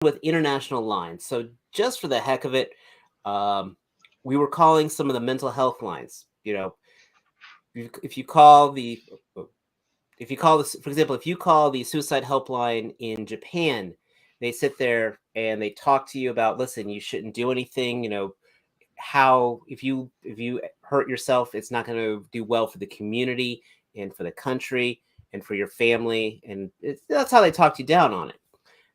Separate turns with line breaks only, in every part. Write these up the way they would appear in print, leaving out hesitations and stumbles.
with international lines. So just for the heck of it, we were calling some of the mental health lines. You know, if you call the, for example, if you call the suicide helpline in Japan, they sit there and they talk to you about, listen, you shouldn't do anything. You know, how if you hurt yourself, it's not going to do well for the community and for the country and for your family, and that's how they talked you down on it.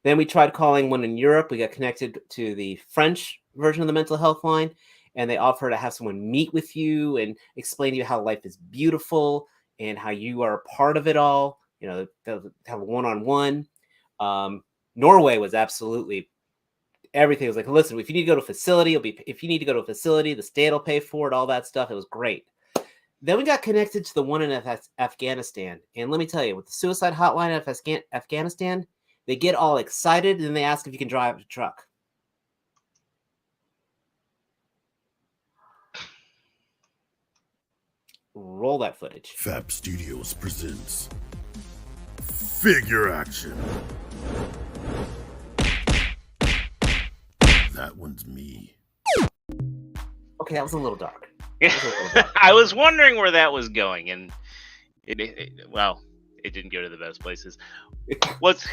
Then we tried calling one in Europe. We got connected to the French version of the mental health line, and they offer to have someone meet with you and explain to you how life is beautiful and how you are a part of it all. You know, they'll have a one-on-one. Norway was absolutely everything. It was like, listen, if you need to go to a facility, the state will pay for it, all that stuff. It was great. Then we got connected to the one in Afghanistan. And let me tell you, with the suicide hotline of Afghanistan, they get all excited and they ask if you can drive a truck. Roll that footage.
Fab Studios presents Figure Action. That one's me.
Okay, that was a little dark.
I was wondering where that was going, and it didn't go to the best places. What's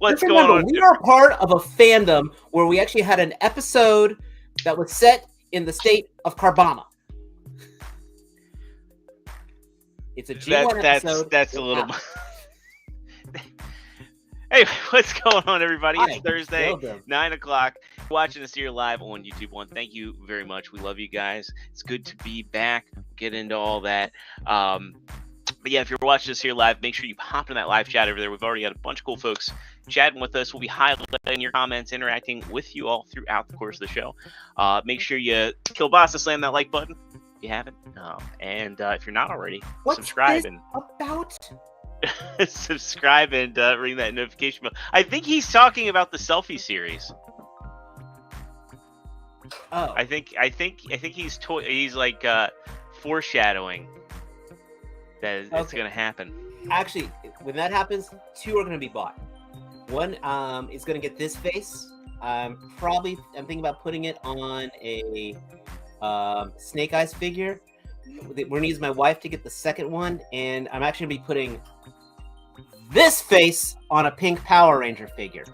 going on?
We are part of a fandom where we actually had an episode that was set in the state of Karbama. It's a G1 episode.
That's a little. Hey, what's going on, everybody? It's Thursday, 9 o'clock. Watching us here live on YouTube One. Thank you very much. We love you guys. It's good to be back. We'll get into all that. But yeah, if you're watching us here live, make sure you hop in that live chat over there. We've already got a bunch of cool folks chatting with us. We'll be highlighting your comments, interacting with you all throughout the course of the show. Make sure you slam that like button if you haven't. And if you're not already, subscribe. Subscribe and ring that notification bell. I think he's talking about the selfie series.
Oh,
I think he's like foreshadowing that it's going to happen.
Actually, when that happens, 2 are going to be bought. One is going to get this face. I'm thinking about putting it on a Snake Eyes figure. We're going to use my wife to get the second one, and I'm actually going to be putting this face on a pink Power Ranger figure.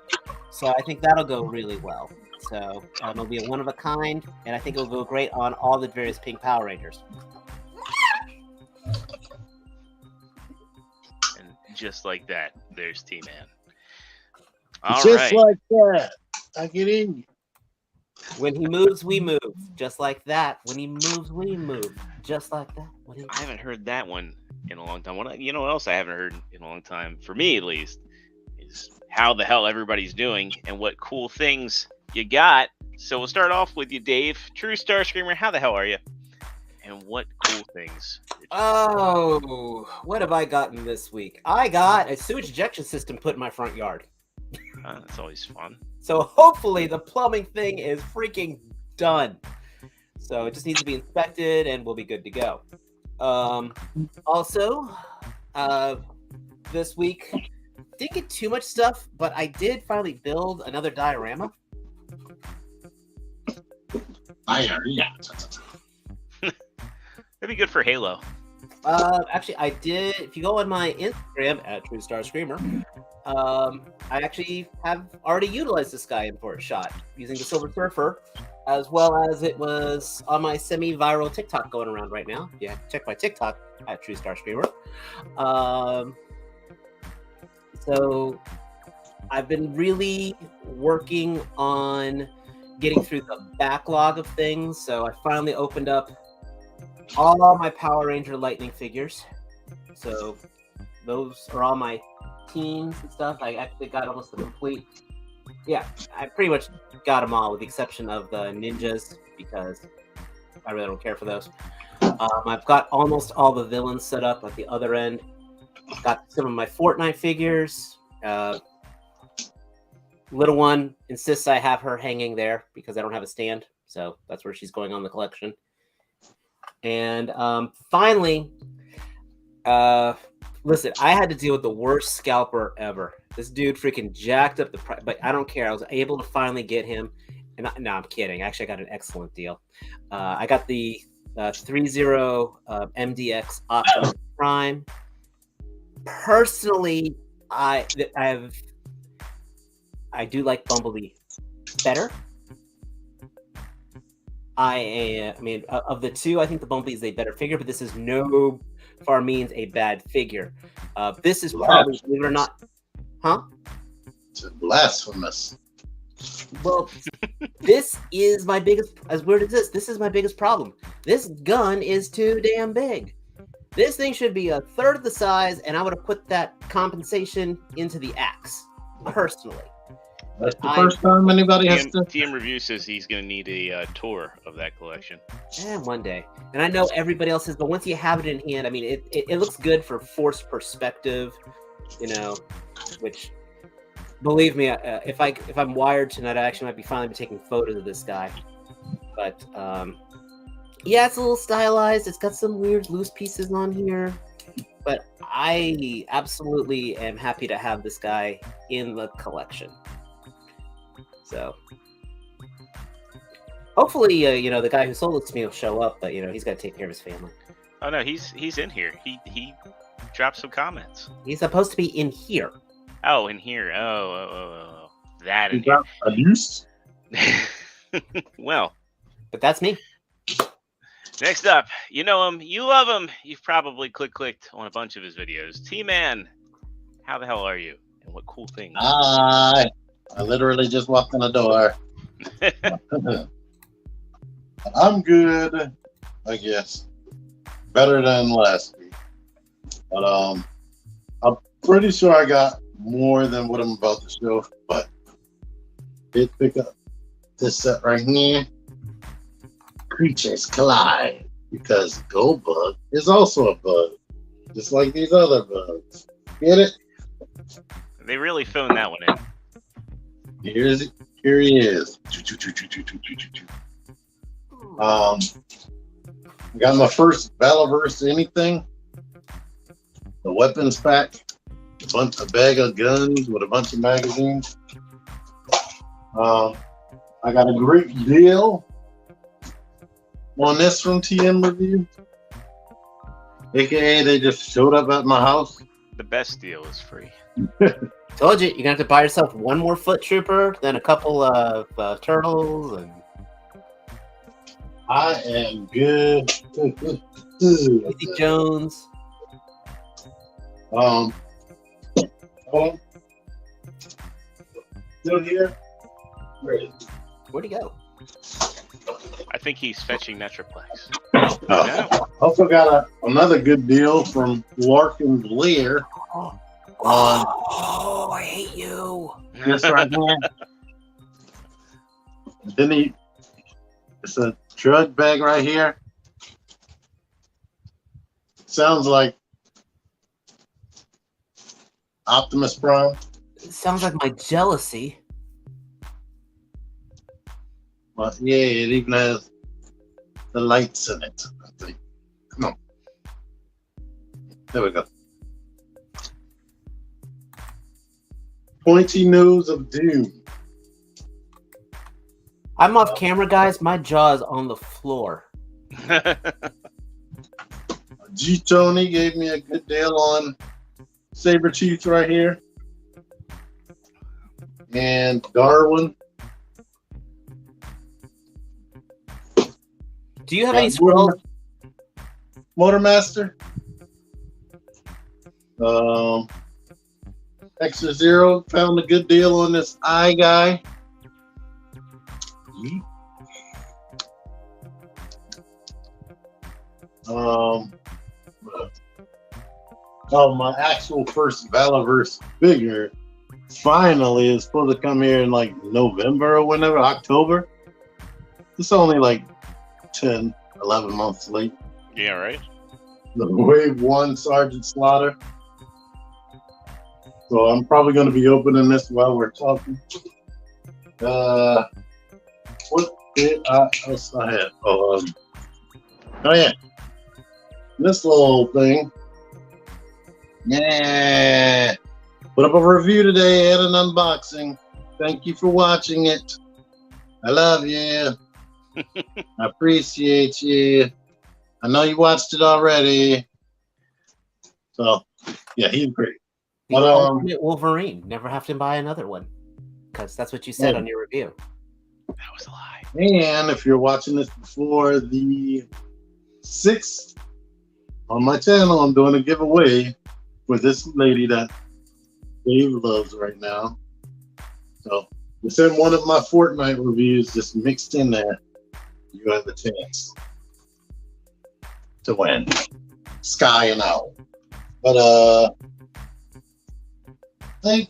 So I think that'll go really well. So it'll be a one of a kind, and I think it'll go great on all the various pink Power Rangers.
And just like that, there's T-Man.
Just like that, I get in you.
When he moves, we move. Just like that. When he moves, we move. Just like that.
I haven't heard that one in a long time. What else I haven't heard in a long time, for me at least, is how the hell everybody's doing and what cool things you got. So we'll start off with you, Dave. Trustarscreamer, how the hell are you? And what cool things?
What have I gotten this week? I got a sewage ejection system put in my front yard.
That's always fun.
So hopefully the plumbing thing is freaking done. So it just needs to be inspected and we'll be good to go. Also, this week, didn't get too much stuff, but I did finally build another diorama.
That'd be good for Halo.
Actually, I did. If you go on my Instagram at Trustarscreamer, I actually have already utilized this guy in for a shot using the Silver Surfer, as well as it was on my semi-viral TikTok going around right now. Yeah, check my TikTok at Trustarscreamer. So I've been really working on getting through the backlog of things. So I finally opened up all my Power Ranger Lightning figures. So those are all my teams and stuff. I actually got almost the complete. Yeah, I pretty much got them all with the exception of the ninjas because I really don't care for those. I've got almost all the villains set up at the other end. Got some of my Forknife figures. Little one insists I have her hanging there because I don't have a stand. So that's where she's going on the collection. And finally, Listen, I had to deal with the worst scalper ever. This dude freaking jacked up the price, but I don't care. I was able to finally get him. And no, I'm kidding. Actually, I got an excellent deal. I got the 3.0 MDX Optimus Prime. Personally, I do like Bumblebee better. I mean, of the two, I think the Bumblebee is a better figure, but this is no far means a bad figure. This is probably, believe it or not, huh?
It's blasphemous.
Well, this is my biggest, as weird as this is my biggest problem. This gun is too damn big. This thing should be a third of the size, and I would have put that compensation into the axe, personally.
That's the first time anybody has to.
TM Review says he's going to need a tour of that collection.
One day. And I know everybody else is, but once you have it in hand, I mean, it looks good for forced perspective, you know, which, believe me, if I'm wired tonight, I actually might be finally taking photos of this guy. But, yeah, it's a little stylized. It's got some weird loose pieces on here. But I absolutely am happy to have this guy in the collection. So, hopefully, you know, the guy who sold it to me will show up, but, you know, he's got to take care of his family.
Oh, no, he's in here. He dropped some comments.
He's supposed to be in here.
Oh, in here. Oh. That in
here. Abuse?
Well.
But that's me.
Next up, you know him, you love him. You've probably clicked on a bunch of his videos. T-Man, how the hell are you? And what cool things?
I literally just walked in the door. I'm good, I guess. Better than last week. But I'm pretty sure I got more than what I'm about to show. But did pick up this set right here. Creatures collide, because Goldbug is also a bug, just like these other bugs. Get it?
They really phoned that one in.
Here he is. Got my first Battleverse anything. The weapons pack, a bag of guns with a bunch of magazines. I got a great deal on this from TM Review, aka they just showed up at my house.
The best deal is free.
Told you, you're gonna have to buy yourself one more foot trooper, then a couple of turtles, and
I am good.
Casey Jones.
Hold on. Still here? Where is he?
Where'd he go?
I think he's fetching Metroplex.
Also got another good deal from Larkin's Lair.
Oh, I hate you.
This right here. Then it's a drug bag right here. Sounds like Optimus Prime.
It sounds like my jealousy.
But yeah, it even has the lights in it, I think. Come on. There we go. Pointy nose of doom.
I'm off camera, guys. My jaw's on the floor.
G Tony gave me a good deal on Sabretooth right here. And Darwin.
Do you have any squirrels?
Motormaster. ExtraZero found a good deal on this eye guy. My actual first Valaverse figure finally is supposed to come here in like November or whenever, October. It's only like 10, 11 months late.
Yeah, right.
The Wave 1 Sergeant Slaughter. So I'm probably going to be opening this while we're talking. What did else I had? Oh yeah. This little thing Yeah. Put up a review today and an unboxing. Thank you for watching it. I love you. I appreciate you. I know you watched it already. So, yeah, he's great.
The ultimate Wolverine. Never have to buy another one. Because that's what you said on your review.
That was a lie.
And if you're watching this before the 6th, on my channel, I'm doing a giveaway for this lady that Dave loves right now. So, within one of my Fortnite reviews just mixed in there, you have a chance to win. Sky and Owl. But, I think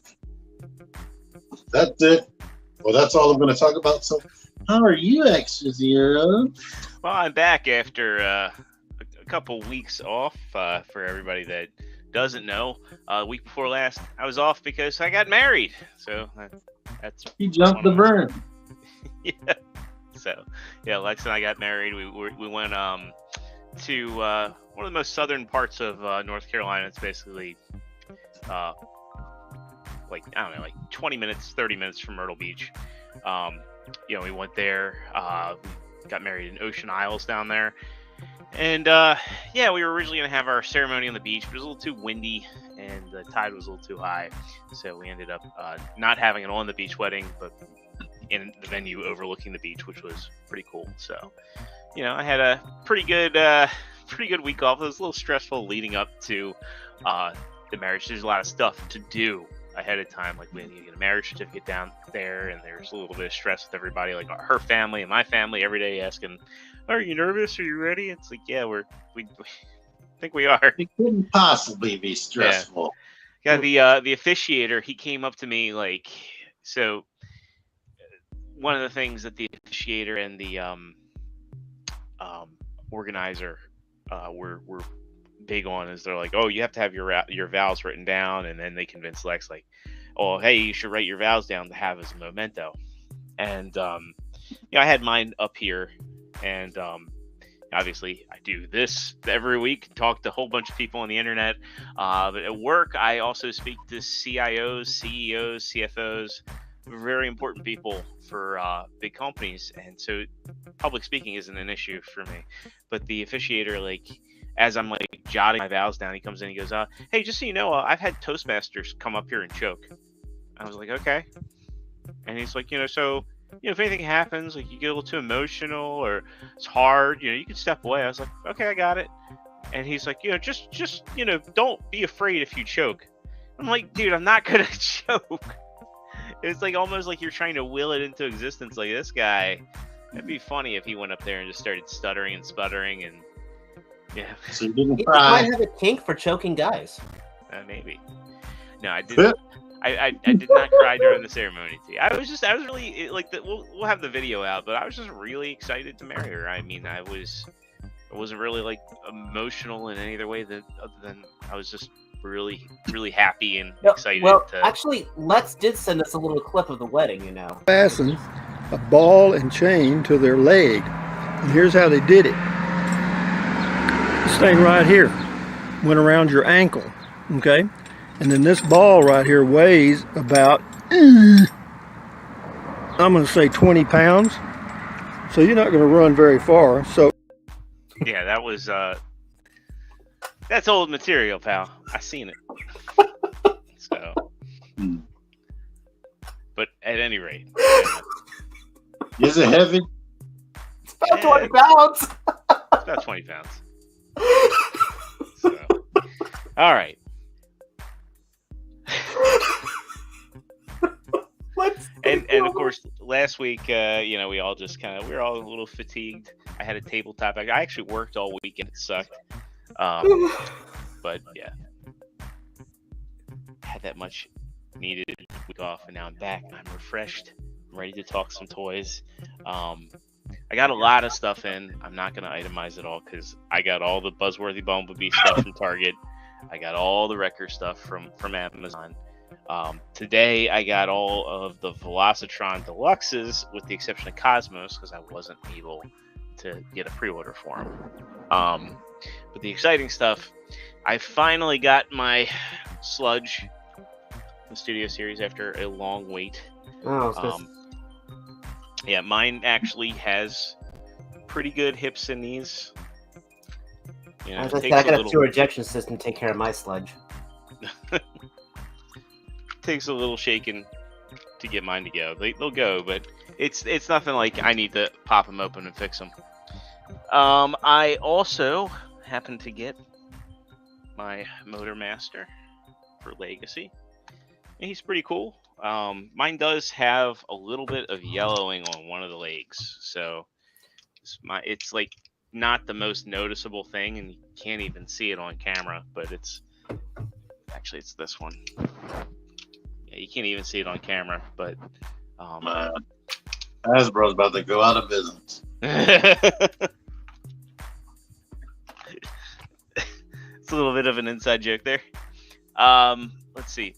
that's it. Well, that's all I'm going to talk about. So, how are you, ExtraZero?
Well, I'm back after a couple weeks off. For everybody that doesn't know, a week before last, I was off because I got married. So that's
You jumped the burn.
Yeah. So yeah, Lex and I got married. We went to one of the most southern parts of North Carolina. It's basically like, I don't know, like 20 minutes, 30 minutes from Myrtle Beach. We went there, we got married in Ocean Isles down there. And we were originally going to have our ceremony on the beach, but it was a little too windy and the tide was a little too high. So we ended up not having an on the beach wedding, but in the venue overlooking the beach, which was pretty cool. So, I had a pretty good week off. It was a little stressful leading up to the marriage. There's a lot of stuff to do ahead of time, like we had to get a marriage certificate down there, and there's a little bit of stress with everybody, like her family and my family, every day asking, "Are you nervous? Are you ready?" It's like, yeah, we think we are.
It couldn't possibly be stressful.
Yeah, the officiator, he came up to me like, so one of the things that the officiator and the organizer were big on is they're like, oh, you have to have your vows written down, and then they convince Lex like, oh, hey, you should write your vows down to have as a memento. And I had mine up here, and obviously I do this every week, talk to a whole bunch of people on the internet, but at work I also speak to CIOs, CEOs, CFOs, very important people for big companies, and so public speaking isn't an issue for me. But the officiator, like, as I'm like jotting my vows down, he comes in, he goes, hey, just so you know, I've had Toastmasters come up here and choke. I was like, okay. And he's like, so, if anything happens, like you get a little too emotional or it's hard, you can step away. I was like, okay, I got it. And he's like, just don't be afraid if you choke. I'm like, dude, I'm not gonna choke. It's like almost like you're trying to will it into existence. Like, this guy, it'd be funny if he went up there and just started stuttering and sputtering and yeah.
So you didn't
He
cry.
might have a kink for choking guys.
Maybe. No, I didn't. I did not cry during the ceremony. I was really like we'll have the video out, but I was just really excited to marry her. I mean, I wasn't really like emotional in any other way other than I was just really, really happy and excited.
Well, actually, Lex did send us a little clip of the wedding,
Fasten a ball and chain to their leg. And here's how they did it. This thing right here went around your ankle, okay? And then this ball right here weighs about, I'm going to say 20 pounds. So you're not going to run very far. So
yeah, that was, that's old material, pal. I seen it. So, but at any rate.
Is it heavy?
It's about 20 pounds.
It's about 20 pounds. So, all right. And of course, last week, we all just we were all a little fatigued. I had a tabletop. I actually worked all weekend. It sucked. But yeah, had that much needed week off, and now I'm back. I'm refreshed. I'm ready to talk some toys. I got a lot of stuff in. I'm not going to itemize it all because I got all the Buzzworthy Bumblebee stuff from Target. I got all the Wrecker stuff from Amazon. Today I got all of the Velocitron Deluxes with the exception of Cosmos because I wasn't able to get a pre-order for them. But the exciting stuff, I finally got my Sludge, the Studio Series, after a long wait. Yeah, mine actually has pretty good hips and knees. You know,
As I said, I got a fuel ejection system to take care of my sludge.
Takes a little shaking to get mine to go. They'll go, but it's nothing like I need to pop them open and fix them. I also happened to get my Motor Master for Legacy. And he's pretty cool. Mine does have a little bit of yellowing on one of the legs, so it's like not the most noticeable thing, and you can't even see it on camera. But it's this one. Yeah, you can't even see it on camera, but
Hasbro's about to go out of business.
It's a little bit of an inside joke there. Let's see.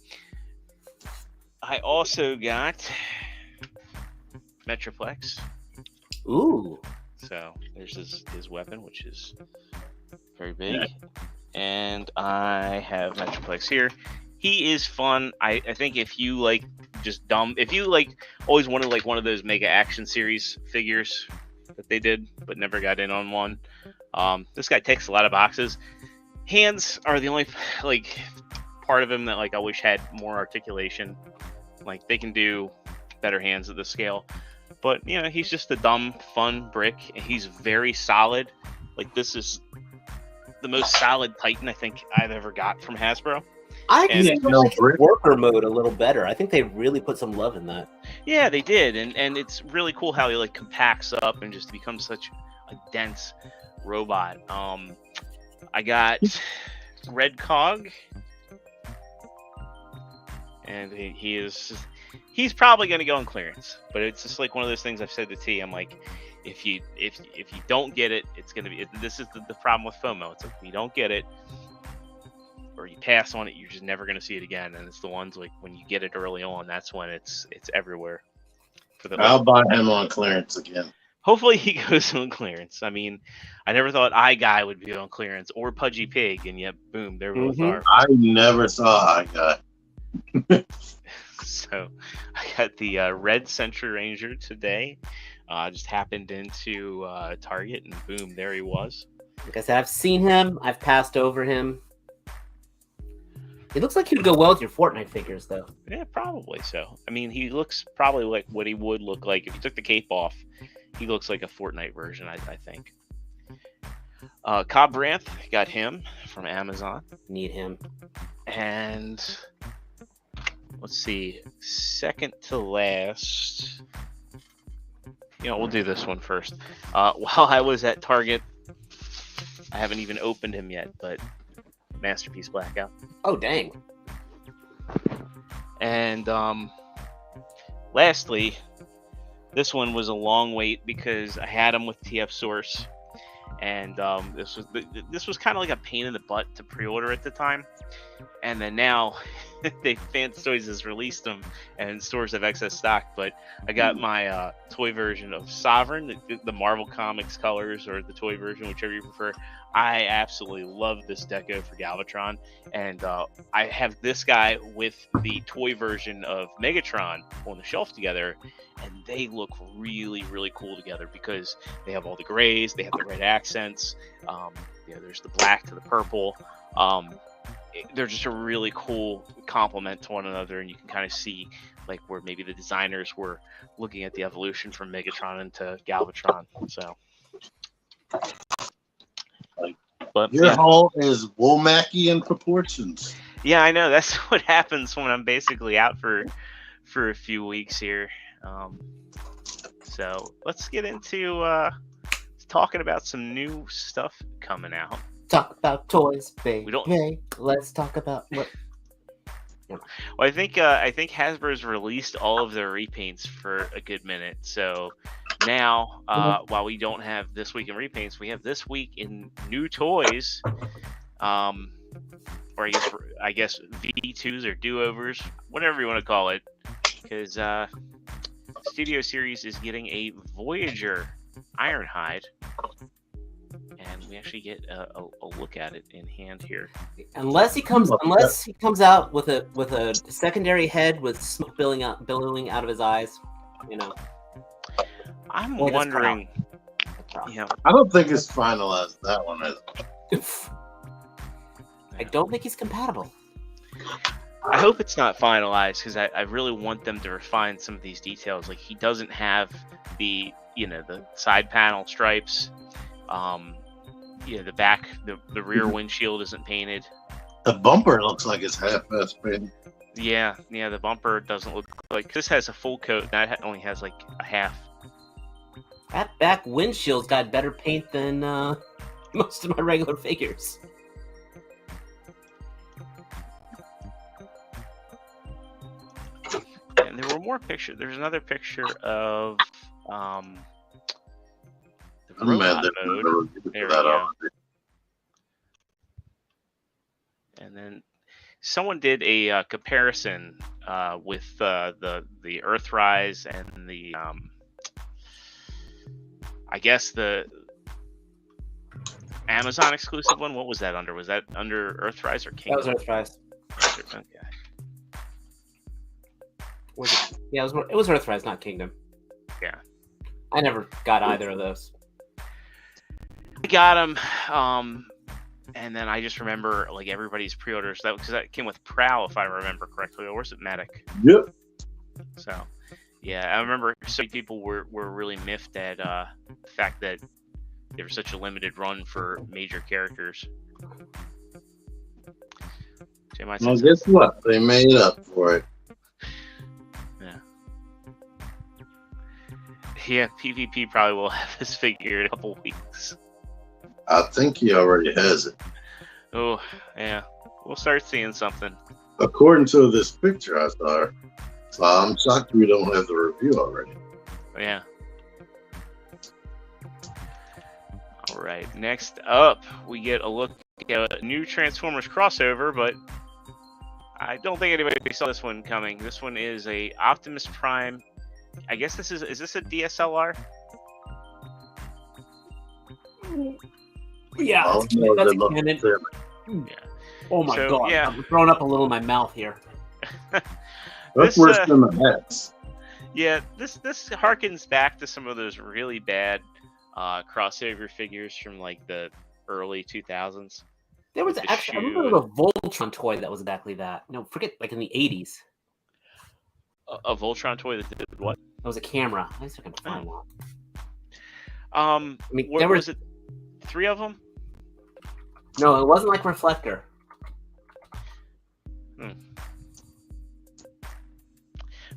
I also got Metroplex.
Ooh.
So there's his weapon, which is very big. And I have Metroplex here. He is fun. I think if you like if you like always wanted like one of those Mega Action Series figures that they did, but never got in on one, this guy ticks a lot of boxes. Hands are the only like part of him that like I wish had more articulation. Like they can do better hands at the scale, but you know he's just a dumb fun brick, and he's very solid. Like this is the most solid Titan I think I've ever got from Hasbro.
I think worker mode a little better. I think they really put some love in that.
Yeah, they did, and it's really cool how he like compacts up and just becomes such a dense robot. I got Red Cog, and he's probably going to go on clearance, but it's just like one of those things I've said to T. I'm like, if you don't get it, it's going to be. This is the problem with FOMO. It's like if you don't get it, or you pass on it, you're just never going to see it again. And it's the ones like when you get it early on, that's when it's everywhere.
I'll buy him on clearance again.
Hopefully he goes on clearance. I mean, I never thought iGuy would be on clearance or Pudgy Pig, and yet, boom, there both are.
I never saw iGuy.
So, I got the Red Sentry Ranger today. Just happened into Target, and boom, there he was.
Like I said, I've seen him. I've passed over him. He looks like he'd go well with your Fortnite figures, though.
Yeah, probably so. I mean, he looks probably like what he would look like if you took the cape off. He looks like a Fortnite version, I think. Cobb Branth, got him from Amazon.
Need him.
And let's see, second to last. You know, we'll do this one first. While I was at Target, I haven't even opened him yet, but Masterpiece Blackout.
Oh, dang.
And lastly, this one was a long wait because I had him with TF Source, and this was kind of like a pain in the butt to pre-order at the time, and then now Fans Toys has released them and stores have excess stock. But I got my toy version of Sovereign, the Marvel Comics colors, or the toy version, whichever you prefer. I absolutely love this deco for Galvatron, and I have this guy with the toy version of Megatron on the shelf together, and they look really, really cool together because they have all the grays, they have the red accents, there's the black to the purple. They're just a really cool complement to one another, and you can kind of see like where maybe the designers were looking at the evolution from Megatron into Galvatron. So, but
your haul is Womacky in proportions.
Yeah, I know. That's what happens when I'm basically out for a few weeks here. So let's get into talking about some new stuff coming out.
Talk about toys, baby.
We don't.
Let's talk about what.
Well, I think Hasbro's released all of their repaints for a good minute. So now, while we don't have This Week in Repaints, we have This Week in New Toys, or I guess V2s or do-overs, whatever you want to call it, because Studio Series is getting a Voyager Ironhide. and we actually get a look at it in hand here.
Unless he comes out with a secondary head with smoke billowing out of his eyes, you know.
I'm wondering. Yeah,
I don't think it's finalized. That one is.
I don't think he's compatible.
I hope it's not finalized because I really want them to refine some of these details. Like he doesn't have the the side panel stripes. The back, the rear windshield isn't painted.
The bumper looks like it's half-ass painted.
Yeah, the bumper doesn't look like this has a full coat. That only has like a half.
That back windshield's got better paint than most of my regular figures.
And there were more pictures. There's another picture of the robot mode. There we go. And then someone did a comparison with the Earthrise and the I guess the Amazon exclusive one. What was that under? Was that under Earthrise or Kingdom?
That was Earthrise.
Okay.
Yeah, it was Earthrise, not Kingdom.
Yeah.
I never got either of those.
I got them, and then I just remember like everybody's pre-orders because that came with Prowl, if I remember correctly, or was it Medic?
Yep.
So, yeah, I remember so many people were really miffed at the fact that there was such a limited run for major characters.
Well, guess what? They made up for it.
Yeah, PvP probably will have this figure in a couple weeks.
I think he already has it.
Oh, yeah. We'll start seeing something.
According to this picture I saw, so I'm shocked we don't have the review already.
Yeah. All right. Next up, we get a look at a new Transformers crossover, but I don't think anybody saw this one coming. This one is a Optimus Prime. I guess this is this a DSLR?
Yeah, that's a Canon.
Yeah.
Oh my god!
Yeah.
I'm throwing up a little in my mouth here.
That's worse than the hats.
Yeah, this harkens back to some of those really bad crossover figures from like the early 2000s.
There was actually, I remember a Voltron toy that was exactly that. No, forget, like in the 80s.
A Voltron toy that did what?
That was a camera. I guess I can find that.
I
mean,
there was it 3 of them?
No, it wasn't like Reflector.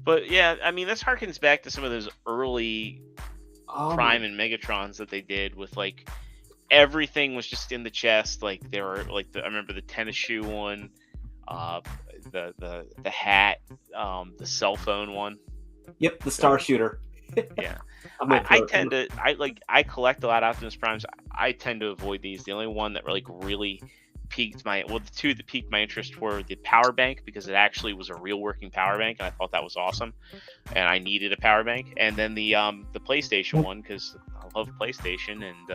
But yeah, I mean, this harkens back to some of those early Prime and Megatrons that they did with like everything was just in the chest. Like there were like I remember the tennis shoe one, the hat, the cell phone one.
Yep, the Star Shooter.
Yeah. I collect a lot of Optimus Primes. I tend to avoid these. The only one that really piqued the 2 that piqued my interest were the power bank, because it actually was a real working power bank, and I thought that was awesome, and I needed a power bank. And then the PlayStation one, because I love PlayStation, and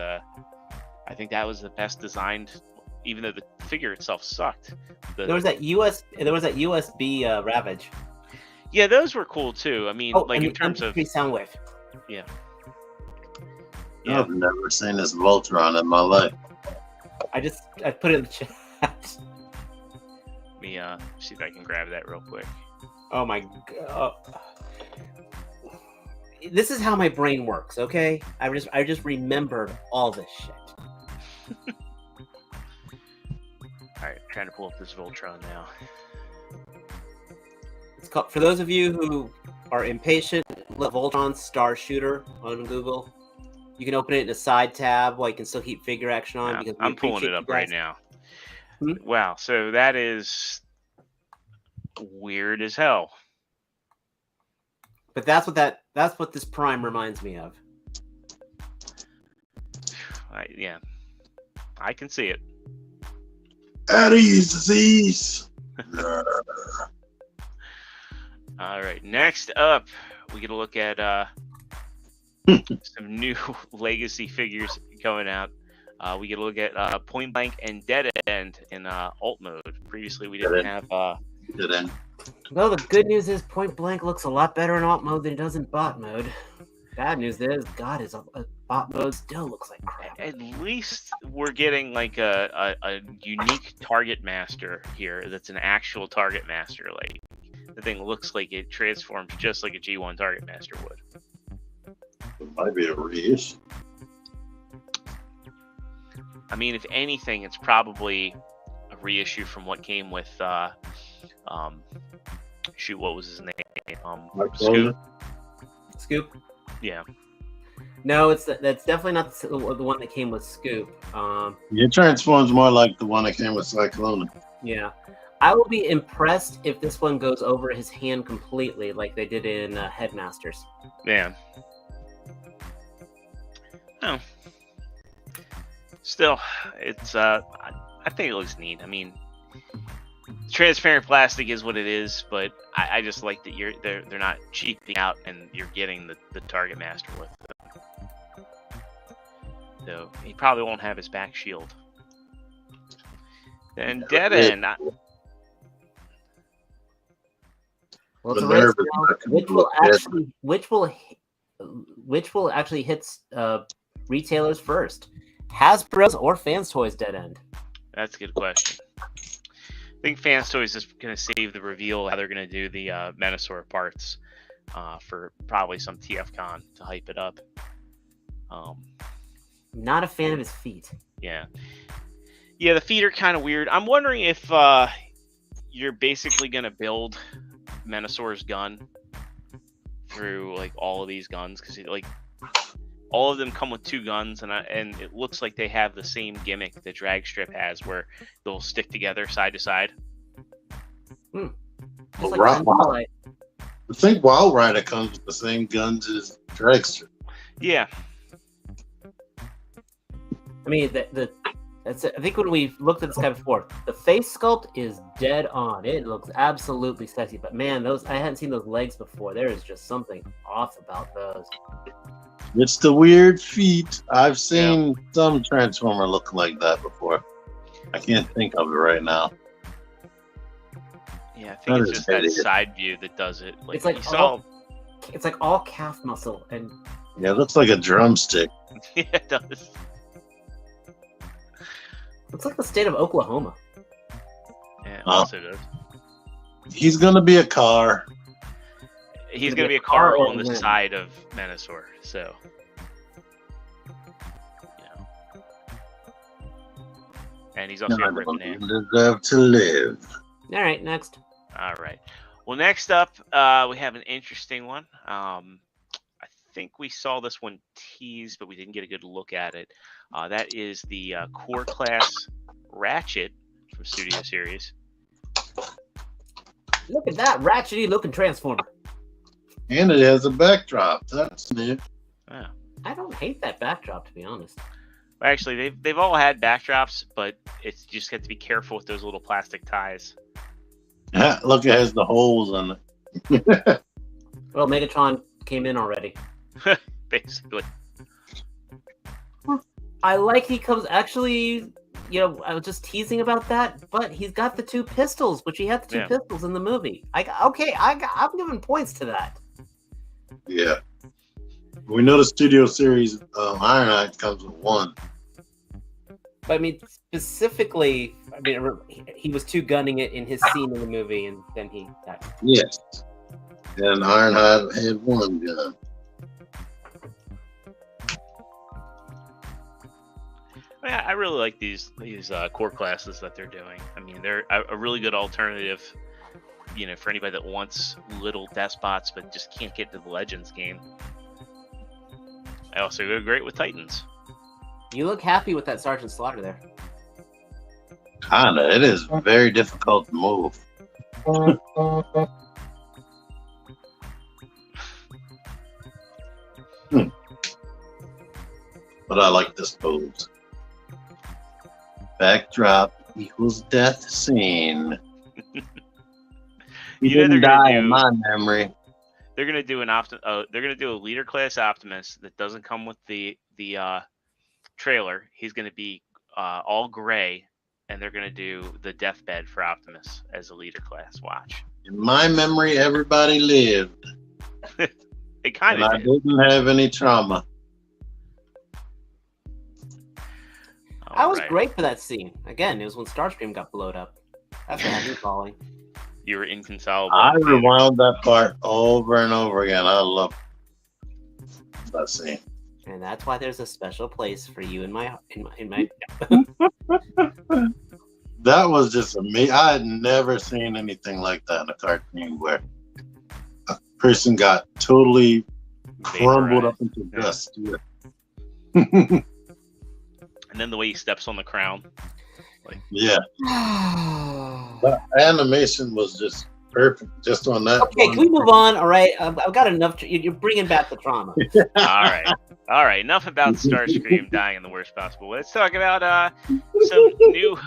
I think that was the best designed, even though the figure itself sucked.
There was that USB Ravage.
Yeah, those were cool too. I mean, in terms of
Soundwave.
Yeah.
I've never seen this Voltron in my life.
I put it in the chat.
Let me see if I can grab that real quick.
Oh my god. This is how my brain works, okay? I just remembered all this shit.
Alright, trying to pull up this Voltron now.
It's called, for those of you who are impatient, look Voltron Star Shooter on Google. You can open it in a side tab while you can still keep figure action on. Because
I'm pulling it up right now.
Hmm?
Wow, so that is weird as hell.
But that's what this Prime reminds me of.
Yeah, I can see it.
At ease, disease.
All right, next up, we get a look at some new Legacy figures coming out. We get a look at Point Blank and Dead End in alt mode. Previously, we didn't have
Dead End.
Well, the good news is Point Blank looks a lot better in alt mode than it does in bot mode. Bad news is, God, his bot mode still looks like crap.
At least we're getting like a unique target master here. That's an actual target master. Like the thing looks like it transforms just like a G1 target master would.
It might be a reissue.
I mean, if anything, it's probably a reissue from what came with shoot, what was his name? Scoop.
Scoop?
Yeah.
No, that's definitely not the one that came with Scoop.
It transforms more like the one that came with Cyclone.
Yeah. I will be impressed if this one goes over his hand completely like they did in Headmasters.
Yeah. Oh. Still, it's I think it looks neat. I mean, transparent plastic is what it is, but I just like that they're not cheaping out and you're getting the target master with them. So he probably won't have his back shield. Then Dead End.
Well, it's a race now, which will actually hit retailers first, Hasbro's or Fans Toys Dead End?
That's a good question. I think Fans Toys is going to save the reveal how they're going to do the Menosaur parts for probably some TFCon to hype it up.
Not a fan of his feet.
Yeah, the feet are kind of weird. I'm wondering if you're basically going to build Menosaur's gun through like all of these guns, because like all of them come with two guns, and it looks like they have the same gimmick that Drag Strip has, where they'll stick together side to side.
Well,
I think Wild Rider comes with the same guns as Drag Strip.
Yeah.
I mean, that's I think when we looked at this guy before, the face sculpt is dead on. It looks absolutely sexy, but man, I hadn't seen those legs before. There is just something off about those.
It's the weird feet. I've seen some Transformer look like that before. I can't think of it right now.
Yeah, I think it's just that side view that does it. Like,
it's like all calf muscle, and
yeah, it looks like a drumstick.
Yeah, it does.
Looks like the state of Oklahoma.
Yeah, it also does.
He's gonna be a car.
He's gonna be a car on the side of Menosaur, so and he's also got ripped in.
Deserve to live.
All right, next.
All right. Well, next up, we have an interesting one. I think we saw this one teased, but we didn't get a good look at it. That is the core class Ratchet from Studio Series.
Look at that ratchety looking Transformer.
And it has a backdrop. That's neat.
Yeah.
I don't hate that backdrop, to be honest.
Actually, they've all had backdrops, but it's just got to be careful with those little plastic ties.
Yeah, look, it has the holes on it.
Well, Megatron came in already.
Basically.
I like he comes actually, I was just teasing about that, but he's got the two pistols, which he had the two pistols in the movie. I'm giving points to that.
Yeah. We know the Studio Series Ironhide comes with one.
But I mean, specifically, he was two-gunning it in his scene in the movie, and then he died.
Yes. And Ironhide had one gun.
I really like these core classes that they're doing. I mean, they're a really good alternative, for anybody that wants little despots but just can't get to the Legends game. I also go great with Titans.
You look happy with that Sergeant Slaughter there.
Kinda. It is very difficult to move. But I like this pose. Backdrop equals death scene. He didn't die in my memory.
They're gonna do they're gonna do a leader class Optimus that doesn't come with the trailer, he's going to be all gray, and they're going to do the deathbed for Optimus as a leader class. Watch.
In my memory, everybody lived.
It kind
and
of
I didn't have any trauma.
I was great for that scene. Again, it was when Starscream got blowed up. That's what had me falling.
You were inconsolable.
I rewound that part over and over again. I love that scene.
And that's why there's a special place for you in my.
That was just amazing. I had never seen anything like that in a cartoon where a person got totally crumbled up into dust. Yeah.
And then the way he steps on the crown.
Yeah. The animation was just perfect just on that.
Okay, can we move on? All right. I've got enough. You're bringing back the trauma.
All right. Enough about Starscream dying in the worst possible way. Let's talk about some new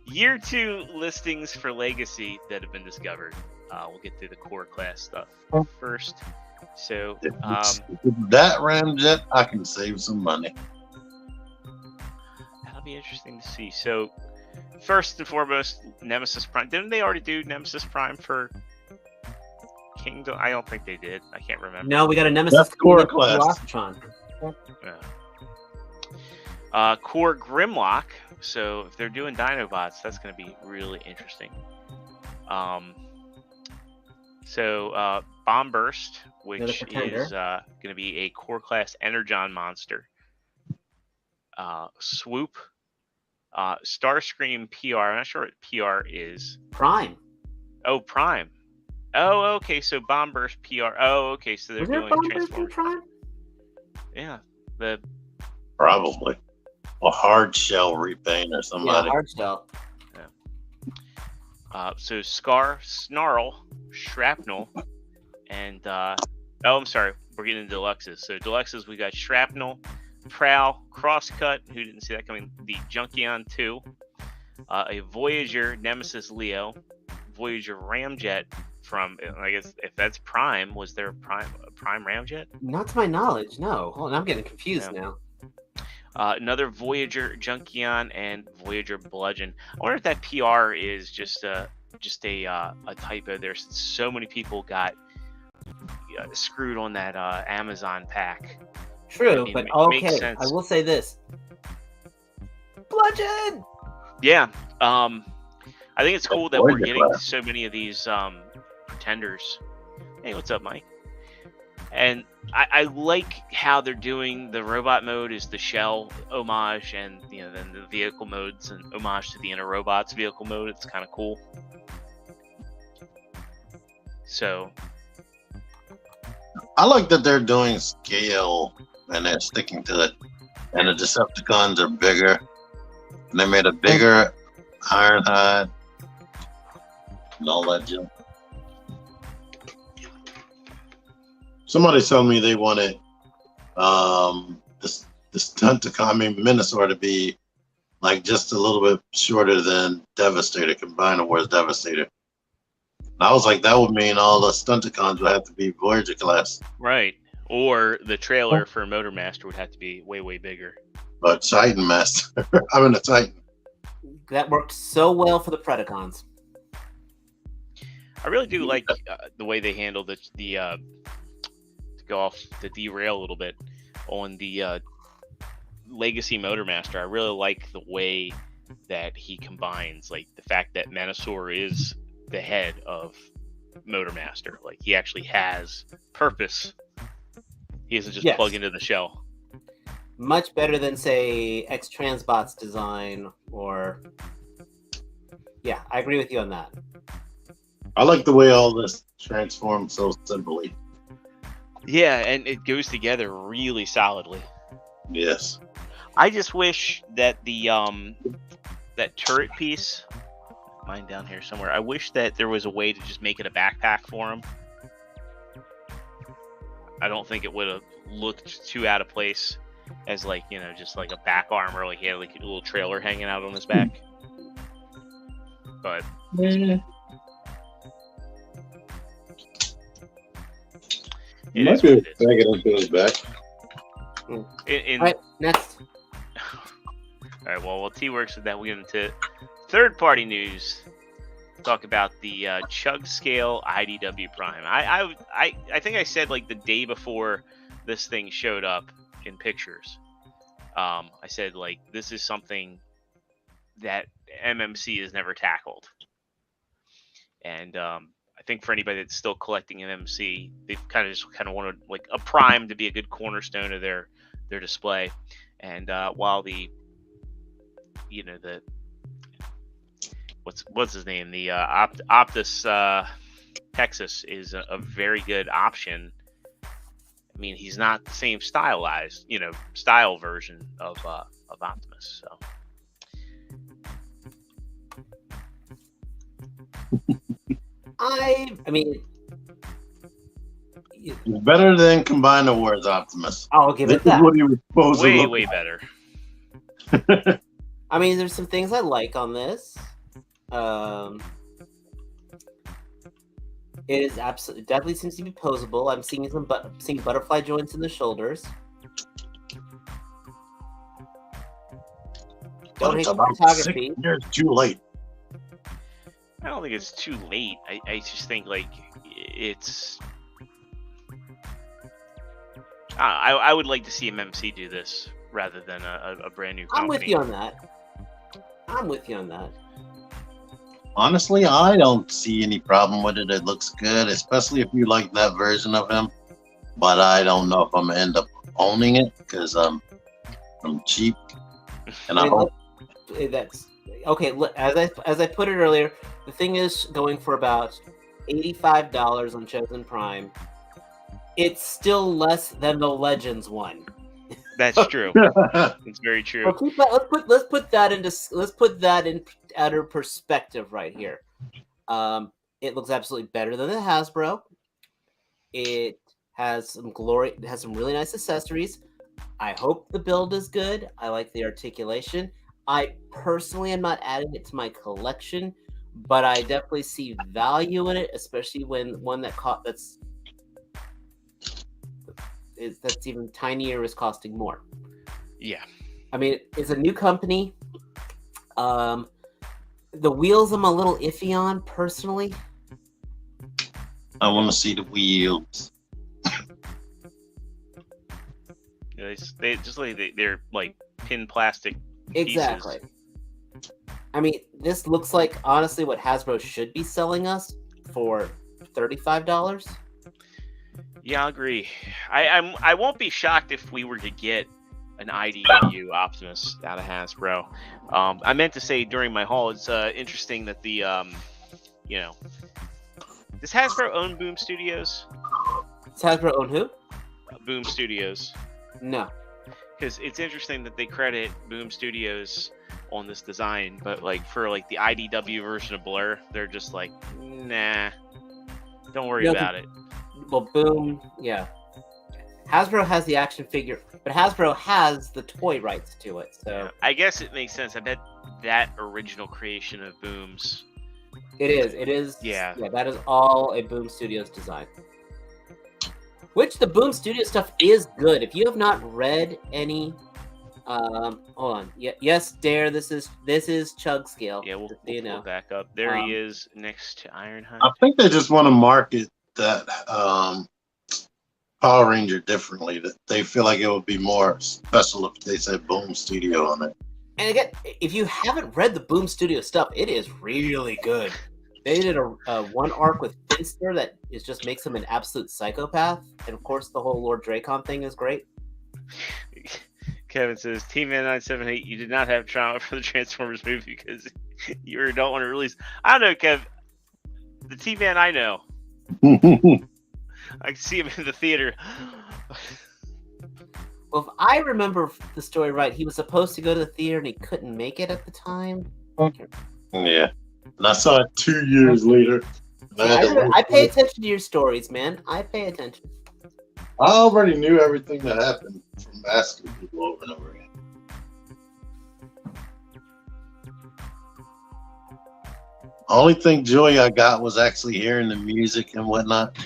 Year 2 listings for Legacy that have been discovered. We'll get through the core class stuff first. So
that ramjet, I can save some money.
That'll be interesting to see. So first and foremost, Nemesis Prime. Didn't they already do Nemesis Prime for Kingdom? I don't think they did. I can't remember.
No, we got a Nemesis
core class.
Core Grimlock. So if they're doing Dinobots, that's going to be really interesting. So Bomb Burst, which is going to be a core class Energon monster. Swoop, Starscream PR. I'm not sure what PR is.
Prime.
Oh, Prime. Oh, okay. So Bomb Burst PR. Oh, okay. So they're doing Transformers.
Prime?
Yeah.
Probably. A hard shell repaint or somebody.
Yeah, hard shell.
Yeah. So Scar, Snarl, Shrapnel, and I'm sorry, we're getting into deluxes. So deluxes, we got Shrapnel, Prowl, Crosscut, who didn't see that coming, the Junkion 2, a Voyager Nemesis Leo, Voyager Ramjet from, I guess if that's Prime, was there a Prime Ramjet?
Not to my knowledge, no. Hold on, I'm getting confused now.
Another Voyager Junkion and Voyager Bludgeon. I wonder if that PR is just a typo. There's so many people got screwed on that Amazon pack.
True,
I mean,
but
it makes
okay.
sense.
I will say this: Bludgeon.
Yeah, I think it's cool that we're getting so many of these pretenders. Hey, what's up, Mike? And I like how they're doing the robot mode is the shell homage, and then the vehicle modes and homage to the Inner Robots vehicle mode. It's kind of cool. So
I like that they're doing scale and they're sticking to it. And the Decepticons are bigger. And they made a bigger Ironhide and all that junk. Somebody told me they wanted this Stunticon, I mean Minosaur, to be like just a little bit shorter than Devastator, Combiner Wars Devastator. And I was like, that would mean all the Stunticons would have to be Voyager class.
Right. Or the trailer for Motor Master would have to be way, way bigger.
But Titan Master, I'm in a Titan.
That worked so well for the Predacons.
I really do like the way they handle the to go off to derail a little bit on the Legacy Motor Master. I really like the way that he combines, like the fact that Manosaur is the head of Motor Master. Like he actually has purpose. He doesn't just plug into the shell.
Much better than, say, X-Transbot's design, or... Yeah, I agree with you on that.
I like the way all this transforms so simply.
Yeah, and it goes together really solidly.
Yes.
I just wish that the that turret piece, mine down here somewhere, I wish that there was a way to just make it a backpack for him. I don't think it would have looked too out of place as, like, just like a back armor, like he had like a little trailer hanging out on his back. But
it might be able to drag it into his back.
All right, next.
All right, well, while T works with that, we get into third-party news. Talk about the Chug Scale IDW Prime. I think I said like the day before this thing showed up in pictures. I said like this is something that MMC has never tackled, and I think for anybody that's still collecting MMC, they've kind of wanted like a Prime to be a good cornerstone of their display, and while the what's his name? The Optus Texas is a very good option. I mean, he's not the same style version of Optimus. So,
I mean,
It's better than Combine the Words Optimus.
I'll give
This
it that.
is what he was supposed to look
way
like.
better.
I mean, there's some things I like on this. It is absolutely definitely seems to be posable. I'm seeing seeing butterfly joints in the shoulders. Don't hate the
About
photography.
6 years too late.
I don't think it's too late. I just think like it's. I would like to see MMC do this rather than a brand new company.
I'm with you on that.
Honestly, I don't see any problem with it. It looks good, especially if you like that version of him. But I don't know if I'm gonna end up owning it because I'm cheap, and I hope.
That's okay. As I put it earlier, the thing is going for about $85 on Chosen Prime. It's still less than the Legends one.
That's true. It's very true.
Let's put that in outer perspective right here. It looks absolutely better than the Hasbro. It has some glory. It has some really nice accessories. I hope the build is good. I like the articulation. I personally am not adding it to my collection, but I definitely see value in it, especially when one that's even tinier is costing more.
Yeah.
I mean, it's a new company. The wheels I'm a little iffy on personally.
I want to see the wheels.
Yeah, they just like they're like pin plastic
Exactly.
pieces.
I mean, this looks like honestly what Hasbro should be selling us for $35.
Yeah, I agree. I won't be shocked if we were to get an IDW Optimus out of Hasbro. I meant to say during my haul, it's interesting that the does Hasbro own Boom Studios?
Does Hasbro own who?
Boom Studios.
No.
Because it's interesting that they credit Boom Studios on this design, but like for like the IDW version of Blur, they're just like, nah, don't worry about it.
Well, Boom, yeah. Hasbro has the action figure, but Hasbro has the toy rights to it. So
Yeah, I guess it makes sense. I bet that original creation of Boom's.
it is.
Yeah.
Yeah, that is all a Boom Studios design. Which the Boom Studios stuff is good. If you have not read any, hold on. Yes, Dare. This is Chug Scale.
Yeah, we'll
you
pull
know.
back up. There he is next to Ironhide.
I think they just want to market that Power Ranger differently. That they feel like it would be more special if they said Boom Studio on it.
And again, if you haven't read the Boom Studio stuff, it is really good. They did a one arc with Finster that just makes him an absolute psychopath, and of course the whole Lord Dracon thing is great.
Kevin says, Team Man 978, you did not have trauma for the Transformers movie because you don't want to release. I don't know, Kev. The Team Man I know. I can see him in the theater.
Well, if I remember the story right, he was supposed to go to the theater and he couldn't make it at the time.
Yeah. And I saw it 2 years later.
I pay attention to your stories, man. I pay attention.
I already knew everything that happened from asking people over and over again. Only thing joy I got was actually hearing the music and whatnot.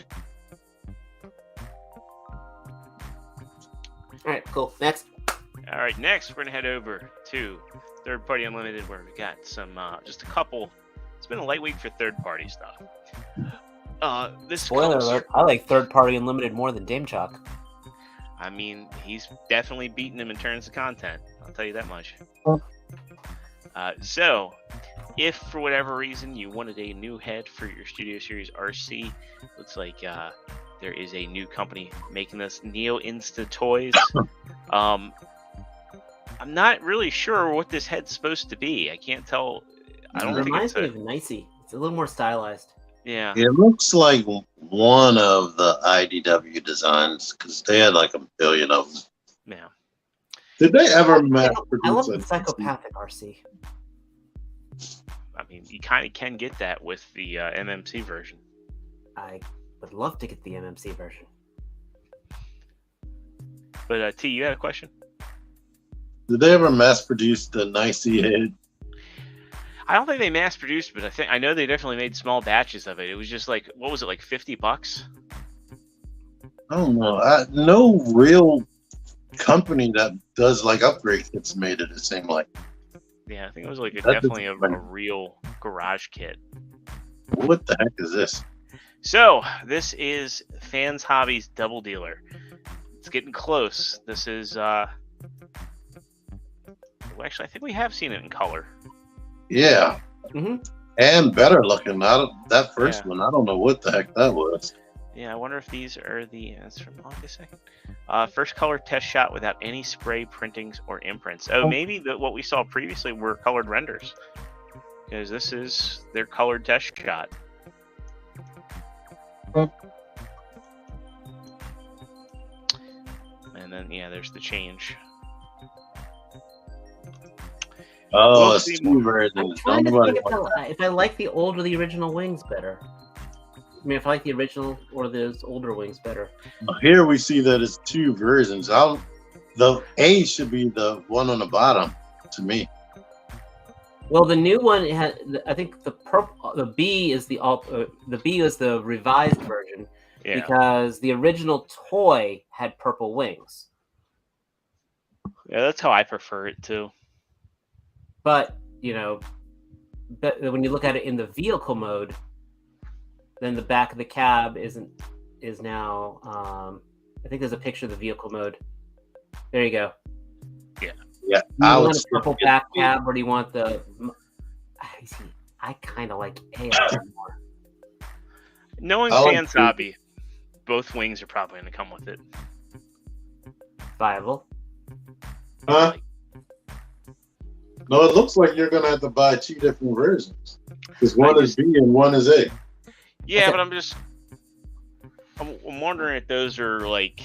All right, cool. Next.
All right, next we're gonna head over to Third Party Unlimited, where we got some just a couple. It's been a light week for third party stuff. This
Spoiler alert, I like Third Party Unlimited more than Dame Chalk.
I mean, he's definitely beaten him in terms of content. I'll tell you that much. So, if for whatever reason you wanted a new head for your Studio Series RC, looks like there is a new company making this, Neo Insta Toys. I'm not really sure what this head's supposed to be. I can't tell. I don't think
reminds
it's
me of Nicey. It's a little more stylized.
Yeah.
It looks like one of the IDW designs because they had like a billion of them.
Yeah.
Did they ever mass produce?
I love the psychopathic RC.
I mean, you kind of can get that with the MMC version.
I would love to get the MMC version.
But T, you had a question?
Did they ever mass produce the Nicey head?
I don't think they mass produced, but I know they definitely made small batches of it. It was just like, what was it, like $50?
I don't know. No real company that does like upgrade kits made it. It seemed like.
Yeah, I think it was like
That
definitely a
is-
real garage kit.
What the heck is this?
So this is Fans Hobbies Double Dealer. It's getting close. This is well, actually, I think we have seen it in color.
Yeah.
Mhm.
And better looking. That first
Yeah.
one, I don't know what the heck that was.
Yeah, I wonder if these are the. That's from August 2nd. First color test shot without any spray printings or imprints. Oh, maybe what we saw previously were colored renders, because this is their colored test shot. And then yeah, there's the change.
Oh,
We'll
it's
see
two
I'm
versions.
trying to
Nobody
think
wants-
if I like the old or the original wings better. I mean, if I like the original or those older wings better.
Here we see that it's two versions. The A should be the one on the bottom to me.
Well, the new one had, I think the purple, the B is the B is the revised version
Yeah.
because the original toy had purple wings.
Yeah, that's how I prefer it too.
But you know, when you look at it in the vehicle mode, then the back of the cab is now. I think there's a picture of the vehicle mode. There you go.
Yeah,
Do
I
you
would
want a
still
purple
get
back
the-
cab, or do you want the? I kind of like A a lot more.
Knowing
I like
Fans
two.
Hobby, both wings are probably going to come with it.
Viable.
Huh? No, it looks like you're gonna have to buy two different versions. Because one is B and one is A.
Yeah,
Okay.
but I'm wondering if those are like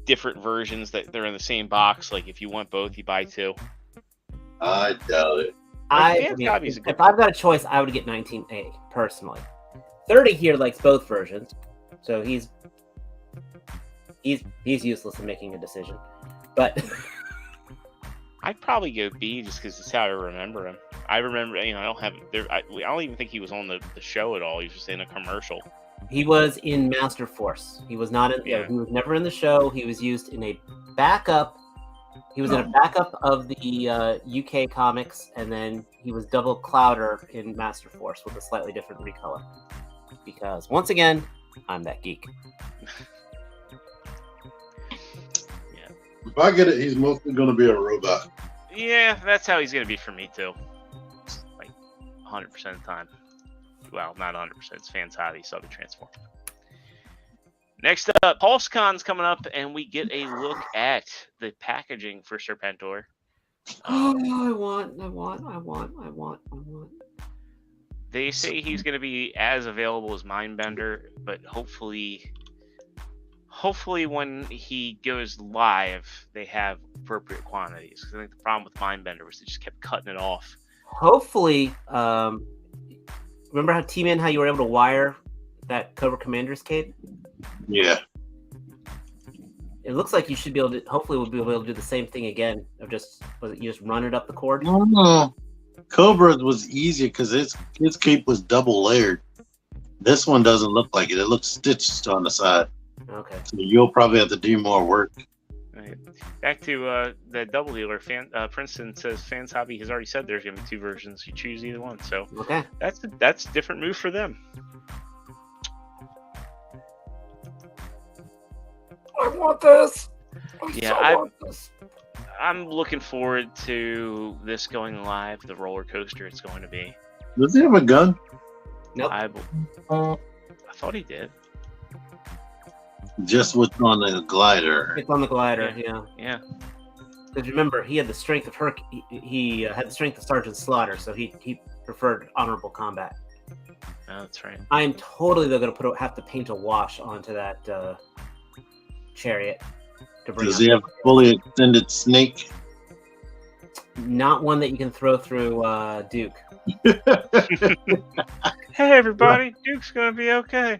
different versions that they're in the same box. Like if you want both, you buy two.
I doubt it.
I mean,
Hobby's a good
if I've got a choice, I would get 19A personally. 30 here likes both versions, so he's useless in making a decision. But
I'd probably go B just because it's how I remember him. I remember, I don't have there. I don't even think he was on the show at all. He was just in a commercial.
he was in Master Force. He was not in.
Yeah.
He was never in the show. He was used in a backup. He was in a backup of the UK comics, and then he was double Clouder in Master Force with a slightly different recolor. Because once again, I'm that geek.
If I get it, he's mostly gonna be a robot.
Yeah, that's how he's gonna be for me too. Like 100% of the time. Well, not 100%. It's Fans Hobby, so I'll be transformed. Next up, PulseCon's coming up, and we get a look at the packaging for Serpentor.
Oh, I want.
They say he's going to be as available as Mindbender, but hopefully when he goes live, they have appropriate quantities. 'Cause I think the problem with Mindbender was they just kept cutting it off.
Hopefully, remember how T-Man, how you were able to wire that Cobra Commander's cape?
Yeah.
It looks like you should be able to. Hopefully, we'll be able to do the same thing again. Of just you just run it up the cord?
No. Cobra's was easier because his cape was double layered. This one doesn't look like it. It looks stitched on the side.
Okay.
So you'll probably have to do more work.
Right. Back to the double dealer. Princeton says Fans Hobby has already said there's going to be 2 versions. You choose either one. So
Okay.
that's a different move for them.
I want this.
I'm looking forward to this going live. The roller coaster it's going to be.
Does he have a gun?
Nope.
I thought he did.
Just what's on the glider.
It's on the glider. Yeah.
Yeah.
Because remember, he had the strength of he had the strength of Sergeant Slaughter, so he preferred honorable combat.
Oh, that's right.
I am totally though going to have to paint a wash onto that chariot.
Does he have a fully extended snake?
Not one that you can throw through Duke.
Hey everybody, Duke's gonna be okay.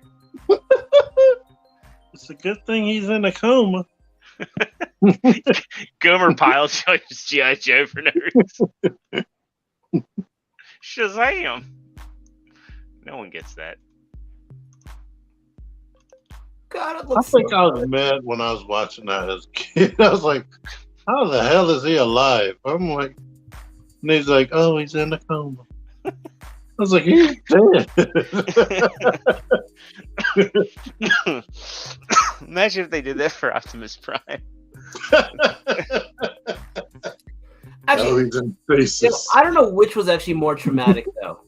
It's a good thing he's in a coma.
Gomer Pyle judges G.I. Joe for no reason. Shazam! No one gets that.
God, it
I
looks
think
so
I was mad when I was watching that as a kid. I was like, how the hell is he alive? I'm like, and he's like, oh, he's in a coma. I was like, he's dead.
Imagine if they did that for Optimus Prime.
Actually,
he's in faces.
I don't know which was actually more traumatic though.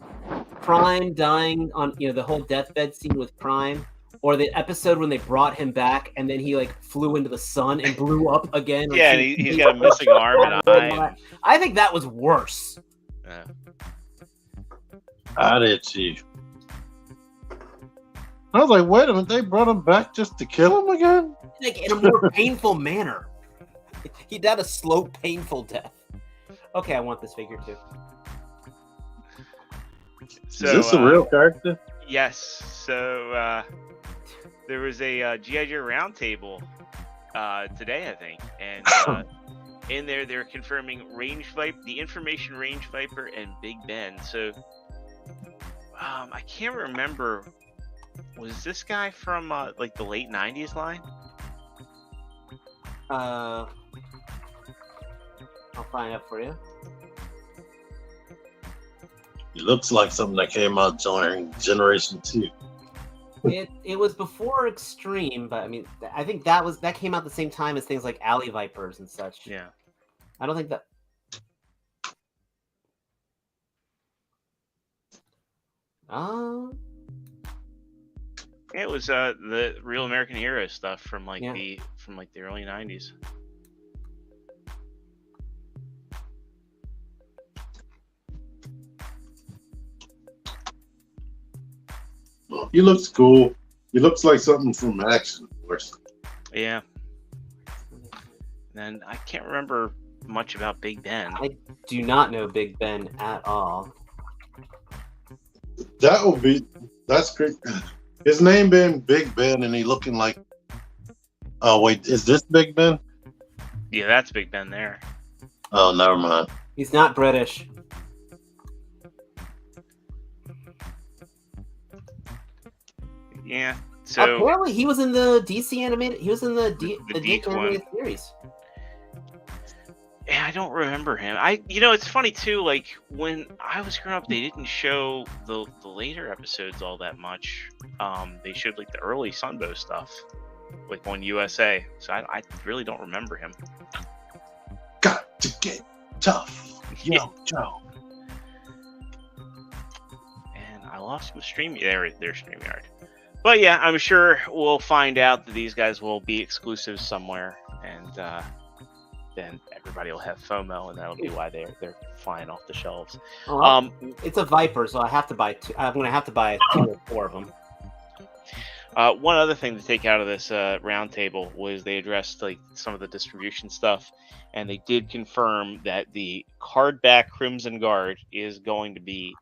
Prime dying on the whole deathbed scene with Prime, or the episode when they brought him back and then he like flew into the sun and blew up again.
Yeah, and he's got a missing arm and eye.
I think that was worse.
I did too. I was like, wait a minute, they brought him back just to kill him again?
Like in a more painful manner. He died a slow, painful death. Okay, I want this figure too.
So,
is this a real character?
Yes. So there was a G.I. Joe roundtable today, I think, and in there they're confirming the Information Range Viper and Big Ben. So I can't remember. Was this guy from like the late '90s line?
I'll find out for you.
He looks like something that came out during Generation 2.
It was before Extreme, but I mean, I think that came out the same time as things like Alley Vipers and such.
Yeah.
I don't think that.
It was the Real American Hero stuff from like the early '90s.
He looks cool. He looks like something from Action Force.
Yeah. And I can't remember much about Big Ben.
I do not know Big Ben at all.
That's great. His name being Big Ben and he looking like, oh wait, is this Big Ben?
Yeah, that's Big Ben there.
Oh, never mind.
He's not British.
Yeah. So
apparently he was in the DC animated. He was in the
Deke
animated series.
Yeah, I don't remember him. It's funny too. Like when I was growing up, they didn't show the later episodes all that much. They showed like the early Sunbow stuff, like on USA. So I really don't remember him.
Got to get tough, yo, Joe.
And I lost my stream. Their StreamYard. But yeah, I'm sure we'll find out that these guys will be exclusive somewhere, and then everybody will have FOMO, and that'll be why they're flying off the shelves.
Well, it's a Viper, so I have to buy two. I'm going to have to buy 2 or 4 of them.
One other thing to take out of this roundtable was they addressed like some of the distribution stuff, and they did confirm that the cardback Crimson Guard is going to be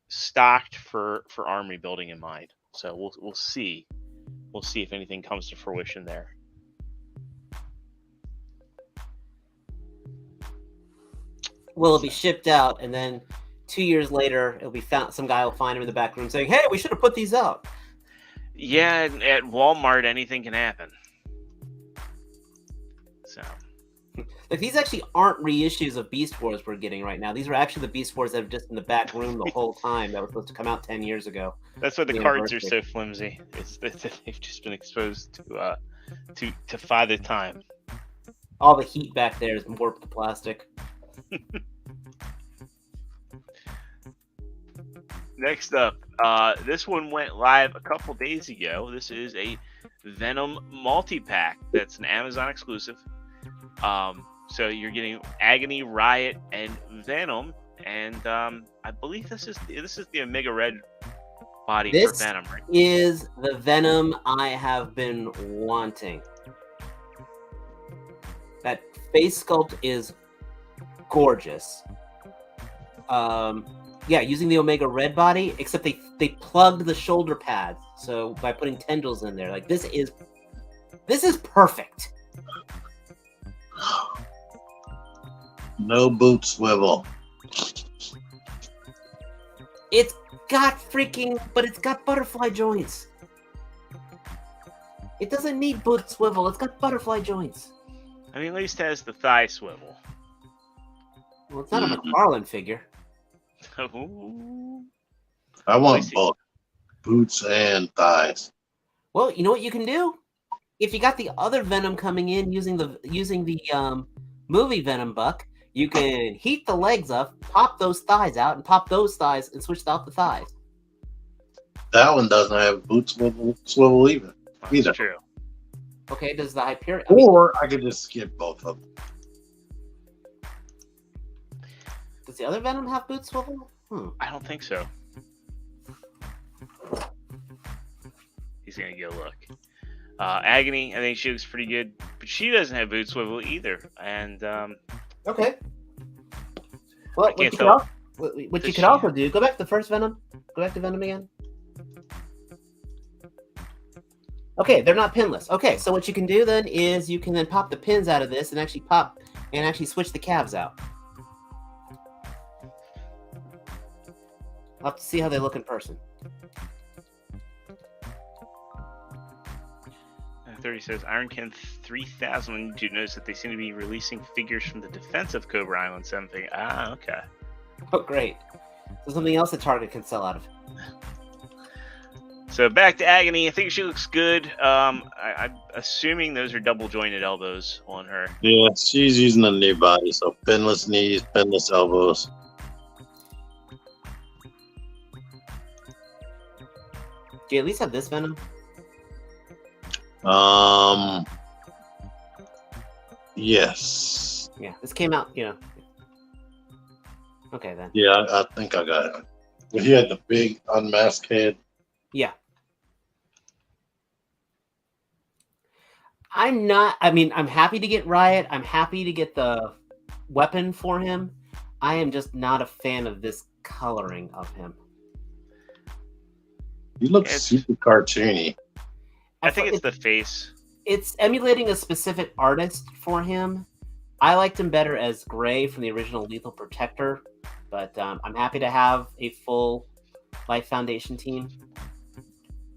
stocked for army building in mind. So we'll see. We'll see if anything comes to fruition there.
Well, it'll be shipped out, and then 2 years later, it'll be found. Some guy will find him in the back room saying, "Hey, we should have put these out."
Yeah, at Walmart, anything can happen. So,
like these actually aren't reissues of Beast Wars we're getting right now. These are actually the Beast Wars that are just in the back room the whole time that were supposed to come out 10 years ago.
That's why the cards are so flimsy. It's that they've just been exposed to Father Time.
All the heat back there is warped the plastic.
Next up, this one went live a couple days ago. This is a Venom Multipack. That's an Amazon exclusive. So you're getting Agony, Riot, and Venom, and I believe this is the Omega Red body for Venom, right?
This is the Venom I have been wanting. That face sculpt is gorgeous. Yeah, using the Omega Red body, except they plugged the shoulder pads, so by putting tendrils in there, like this is perfect.
No boot swivel.
It's got but it's got butterfly joints. It doesn't need boot swivel. It's got butterfly joints.
I mean, at least it has the thigh swivel.
Well, it's not a McFarlane figure.
I want both boots and thighs.
Well, you know what you can do? If you got the other Venom coming in using the movie Venom buck, you can heat the legs up, pop those thighs out, and pop those thighs and switch out the thighs.
That one doesn't have boot swivel either.
That's true.
Okay, does the Hyperion?
Or I could just skip both of them.
Does the other Venom have boot swivel?
I don't think so. He's gonna get a look. Agony, I think she looks pretty good, but she doesn't have boot swivel either. And
okay. Well, what you could also do, go back to the first Venom. Go back to Venom again. Okay, they're not pinless. Okay, so what you can do then is you can then pop the pins out of this and actually switch the calves out. I'll have to see how they look in person.
30 says Iron Can 3000 on YouTube noticed that they seem to be releasing figures from the defensive Cobra Island 7 figure. Okay.
Oh, great. So something else that Target can sell out of.
So back to Agony. I think she looks good. I'm assuming those are double jointed elbows on her.
Yeah, she's using a knee body, so pinless knees, pinless elbows.
Do you at least have this Venom?
Yes.
Yeah, this came out, Okay, then.
Yeah, I think I got it. But he had the big unmasked head.
Yeah. I'm happy to get Riot. I'm happy to get the weapon for him. I am just not a fan of this coloring of him.
He looks super cartoony.
I think it's the face.
It's emulating a specific artist for him. I liked him better as Gray from the original Lethal Protector, but I'm happy to have a full Life Foundation team.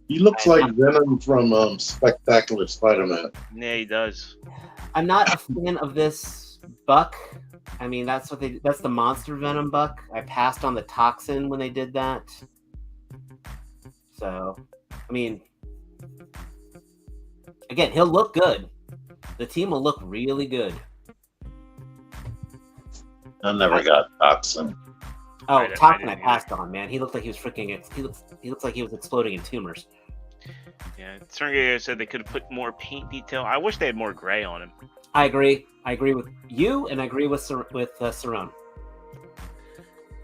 He looks like Venom from Spectacular Spider-Man.
Yeah, he does.
I'm not a fan of this buck. I mean, that's the Monster Venom buck. I passed on the Toxin when they did that. So, I mean, again, he'll look good. The team will look really good.
I never got Toxin.
Oh, Toxin I passed on, man. He looked like he was he looks like he was exploding in tumors.
Yeah, Sergio said they could have put more paint detail. I wish they had more gray on him.
I agree. I agree with you, and I agree with Cerrone.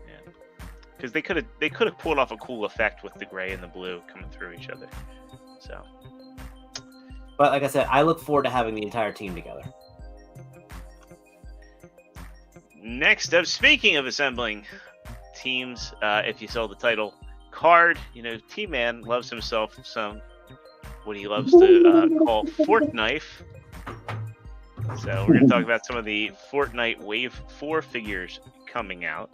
Yeah, because they could have pulled off a cool effect with the gray and the blue coming through each other. So,
but like I said, I look forward to having the entire team together.
Next up, speaking of assembling teams, if you saw the title card, T-Man loves himself some what he loves to call Forknife. So we're going to talk about some of the Fortnite Wave 4 figures coming out.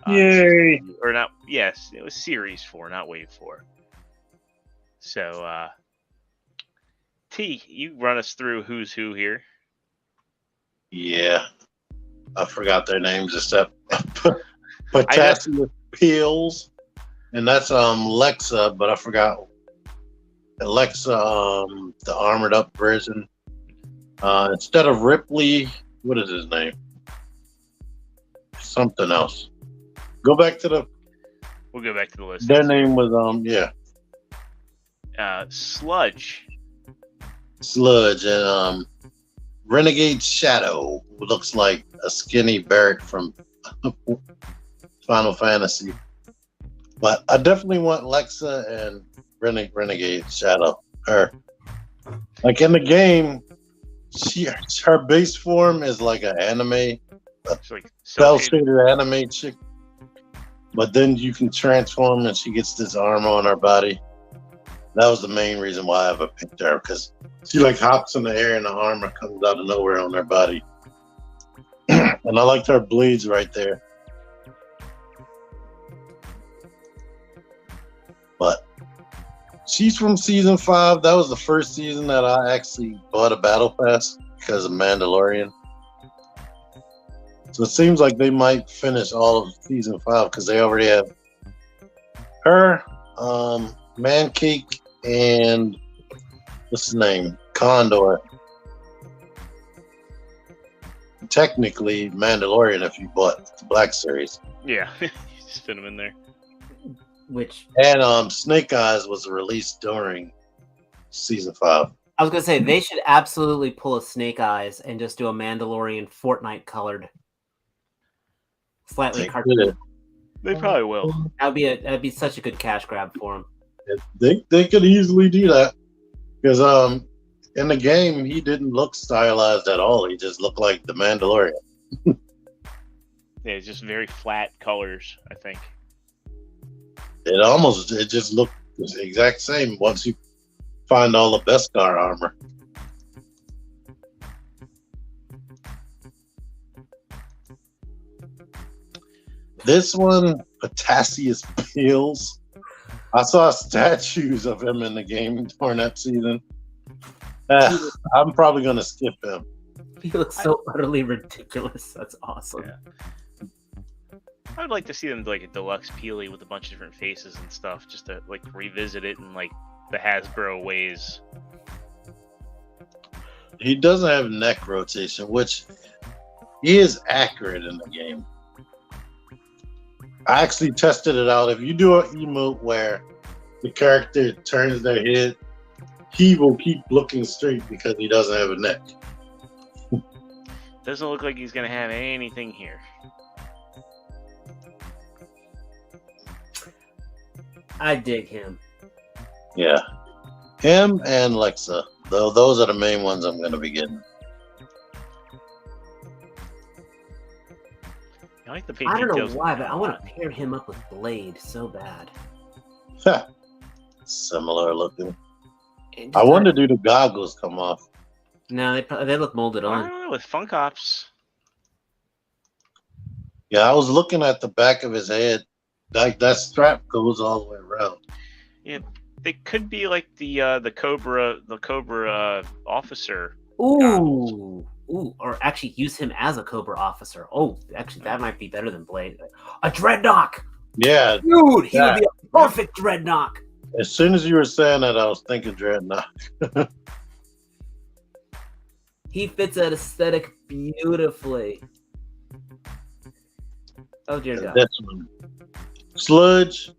Yay!
Or not? Yes, it was Series 4, not Wave 4. So, T, you run us through who's who here.
Yeah, I forgot their names except Potassium Pills, and that's Lexa, but I forgot Lexa, the armored up version. Instead of Ripley, what is his name? Something else. Go back to the.
We'll go back to the list.
Their name was
Sludge,
and Renegade Shadow, who looks like a skinny Barrett from Final Fantasy. But I definitely want Lexa and Renegade Shadow. Her, like in the game, her base form is like an anime, cell shaded anime chick. But then you can transform, and she gets this armor on her body. That was the main reason why I ever picked her, because she like hops in the air and the armor comes out of nowhere on her body. And I liked her blades right there. But she's from season 5. That was the first season that I actually bought a battle pass because of Mandalorian. So it seems like they might finish all of season 5 because they already have her, Mancake, and what's his name? Condor. Technically Mandalorian if you bought the Black Series.
Yeah, you just fit them in there.
And Snake Eyes was released during season 5.
I was gonna say they should absolutely pull a Snake Eyes and just do a Mandalorian Fortnite colored, slightly cartoon.
They probably will.
That'd be such a good cash grab for them.
They could easily do that because in the game he didn't look stylized at all. He just looked like the Mandalorian.
Yeah, it's just very flat colors, I think.
It just looked the exact same once you find all the Beskar armor. This one, Potassium Pills. I saw statues of him in the game during that season. I'm probably going to skip him.
He looks so utterly ridiculous. That's awesome.
Yeah. I would like to see them do like a deluxe Peely with a bunch of different faces and stuff, just to like revisit it in like the Hasbro ways.
He doesn't have neck rotation, which he is accurate in the game. I actually tested it out. If you do an emote where the character turns their head, he will keep looking straight because he doesn't have a neck.
Doesn't look like he's going to have anything here.
I dig him.
Yeah. Him and Lexa. Though those are the main ones I'm going to be getting.
I like the
I don't know why, but I want to pair him up with Blade so bad.
Similar looking. I wonder, do the goggles come off?
No, they look molded on.
I don't know, with Funk Ops.
Yeah, I was looking at the back of his head. Like that strap goes all the way around.
Yeah, they could be like the Cobra officer.
Ooh, or actually use him as a Cobra officer. Oh, actually, that might be better than Blade. A Dreadnought.
Yeah,
dude, he would be a perfect Dreadnought.
As soon as you were saying that, I was thinking Dreadnought.
He fits that aesthetic beautifully. Oh dear God.
This one. Sludge.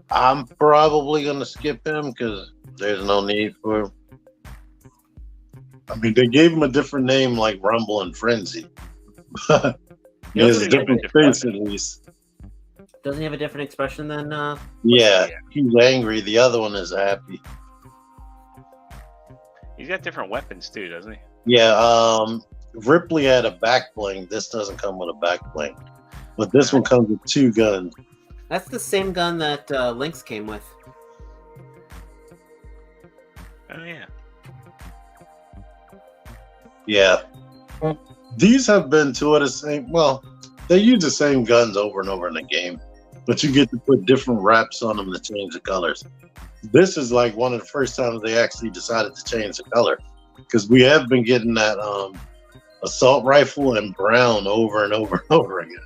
I'm probably going to skip him because there's no need for him. I mean, they gave him a different name like Rumble and Frenzy. He has a different face at least.
Doesn't he have a different expression than...
Yeah, he's angry. The other one is happy.
He's got different weapons too, doesn't he?
Yeah, Ripley had a back bling. This doesn't come with a back bling. But this one comes with 2 guns.
That's the same gun that Lynx came with.
Oh, yeah.
Yeah. These have been 2 of the same... Well, they use the same guns over and over in the game. But you get to put different wraps on them to change the colors. this is like one of the first times they actually decided to change the color, because we have been getting that assault rifle in brown over and over and over again.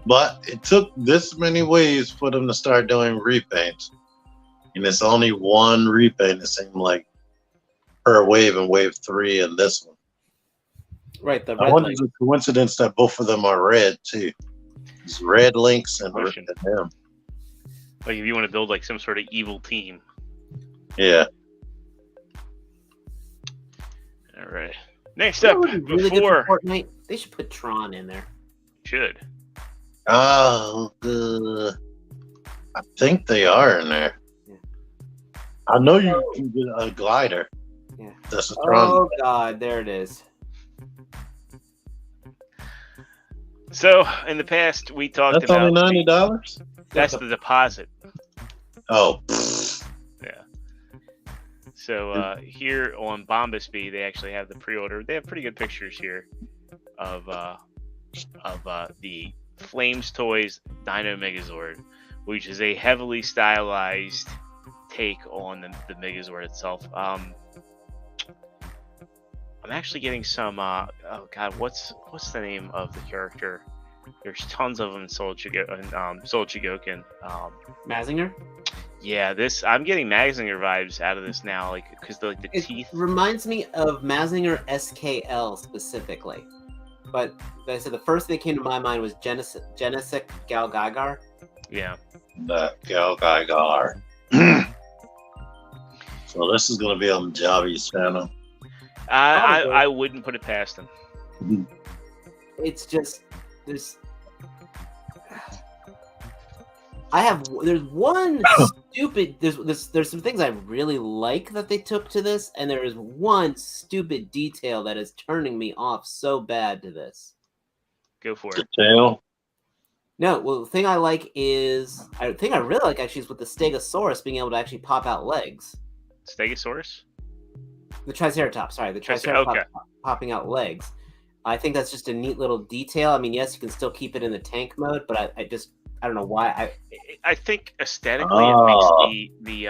But it took this many waves for them to start doing repaints, and it's only one repaint. It seemed like per wave in wave 3 and this one.
Right. The
I
red
wonder
light.
if it's a coincidence that both of them are red too. It's red links and
Question.
him.
Like if you want to build like some sort of evil team.
Yeah.
All right. Next
You know
up,
what would be really good
before
for Fortnite? They should put Tron in there.
should.
Oh, I think they are in there.
Yeah.
I know you can get a glider.
Yeah.
That's a Tron.
Oh God, there it is.
So in the past we talked
That's
about
only $90.
that's the deposit.
Oh,
Yeah. So here on Bombasby, they actually have the pre-order. They have pretty good pictures here of the Flames Toys Dino Megazord, which is a heavily stylized take on the Megazord itself. I'm actually getting some. Oh God, what's the name of the character? There's tons of them in Soul Chigokin.
Mazinger?
Yeah, I'm getting Mazinger vibes out of this now, like because the
It
teeth.
reminds me of Mazinger SKL specifically. But like I said, the first thing that came to my mind was Genesik Gal Gaigar.
Yeah.
that Gal Gaigar. So this is going to be on Javi's channel.
I wouldn't put it past him.
It's just there's some things I really like that they took to this, and there is one stupid detail that is turning me off so bad to this.
Go for
The
it.
tail.
No, well, the thing I like is I really like actually is with the Stegosaurus being able to actually pop out legs.
Stegosaurus?
The Triceratops, sorry, the Triceratops
Okay.
popping out legs. I think that's just a neat little detail. I mean, yes, you can still keep it in the tank mode, but I don't know why.
I think aesthetically it makes the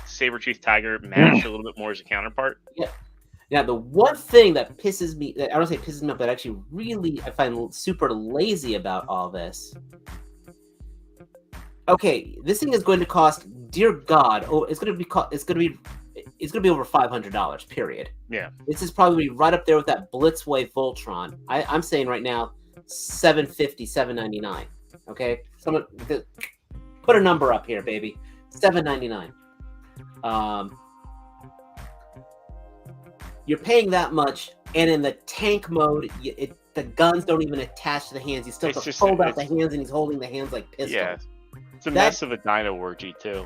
saber-toothed tiger match a little bit more as a counterpart.
Now, the one thing that pisses me, I don't say pisses me off, but actually really I find super lazy about all this. Okay, this thing is going to cost, dear God, it's going to be over $500. Period.
Yeah.
This is probably right up there with that Blitzwave Voltron. I'm saying right now, $750, $799. Okay, someone put a number up here, baby. $799. You're paying that much, and in the tank mode, the guns don't even attach to the hands. You still have to fold out the hands, and he's holding the hands like pistols.
Yeah. It's a mess of a dino orgy, too.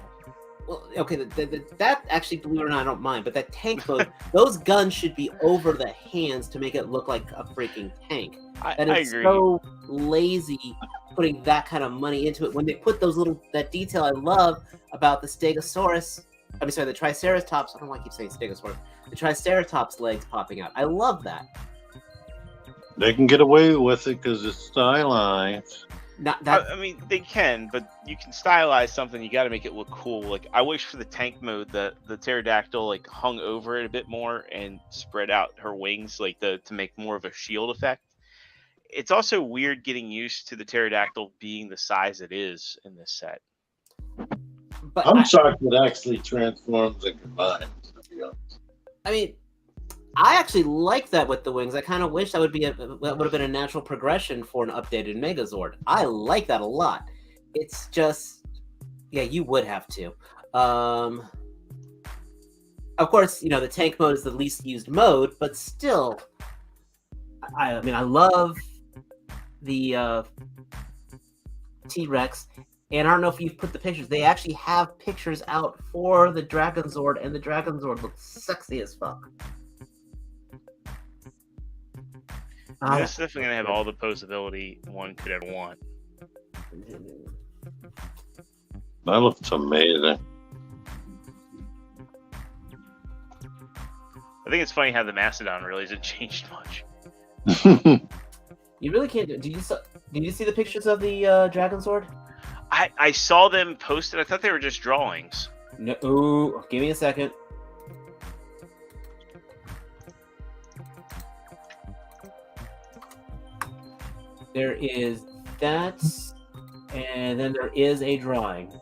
Well, okay, that actually, believe it or not, I don't mind. But that tank mode, those guns should be over the hands to make it look like a freaking tank.
I
It's
agree.
so lazy putting that kind of money into it. When they put that detail I love about the Stegosaurus, the Triceratops. I don't know why I keep saying Stegosaurus. The Triceratops legs popping out. I love that.
They can get away with it because it's stylized.
Not that.
I mean, they can, but you can stylize something. You got to make it look cool. Like I wish for the tank mode that the pterodactyl like hung over it a bit more and spread out her wings, like to make more of a shield effect. It's also weird getting used to the pterodactyl being the size it is in this set.
But
I'm shocked it actually transforms and combines. To be honest.
I mean, I actually like that with the wings. I kind of wish that would have been a natural progression for an updated Megazord. I like that a lot. It's just, yeah, you would have to. Of course, the tank mode is the least used mode, but still, I mean, I love the T-Rex. And I don't know if you've put the pictures. They actually have pictures out for the Dragonzord, and the Dragonzord looks sexy as fuck.
It's definitely gonna have all the posability one could ever want.
That looks amazing.
I think it's funny how the Mastodon really hasn't changed much.
You really can't. Did you see the pictures of the dragon sword?
I saw them posted. I thought they were just drawings.
No. Ooh, give me a second. There is that, and then there is a drawing.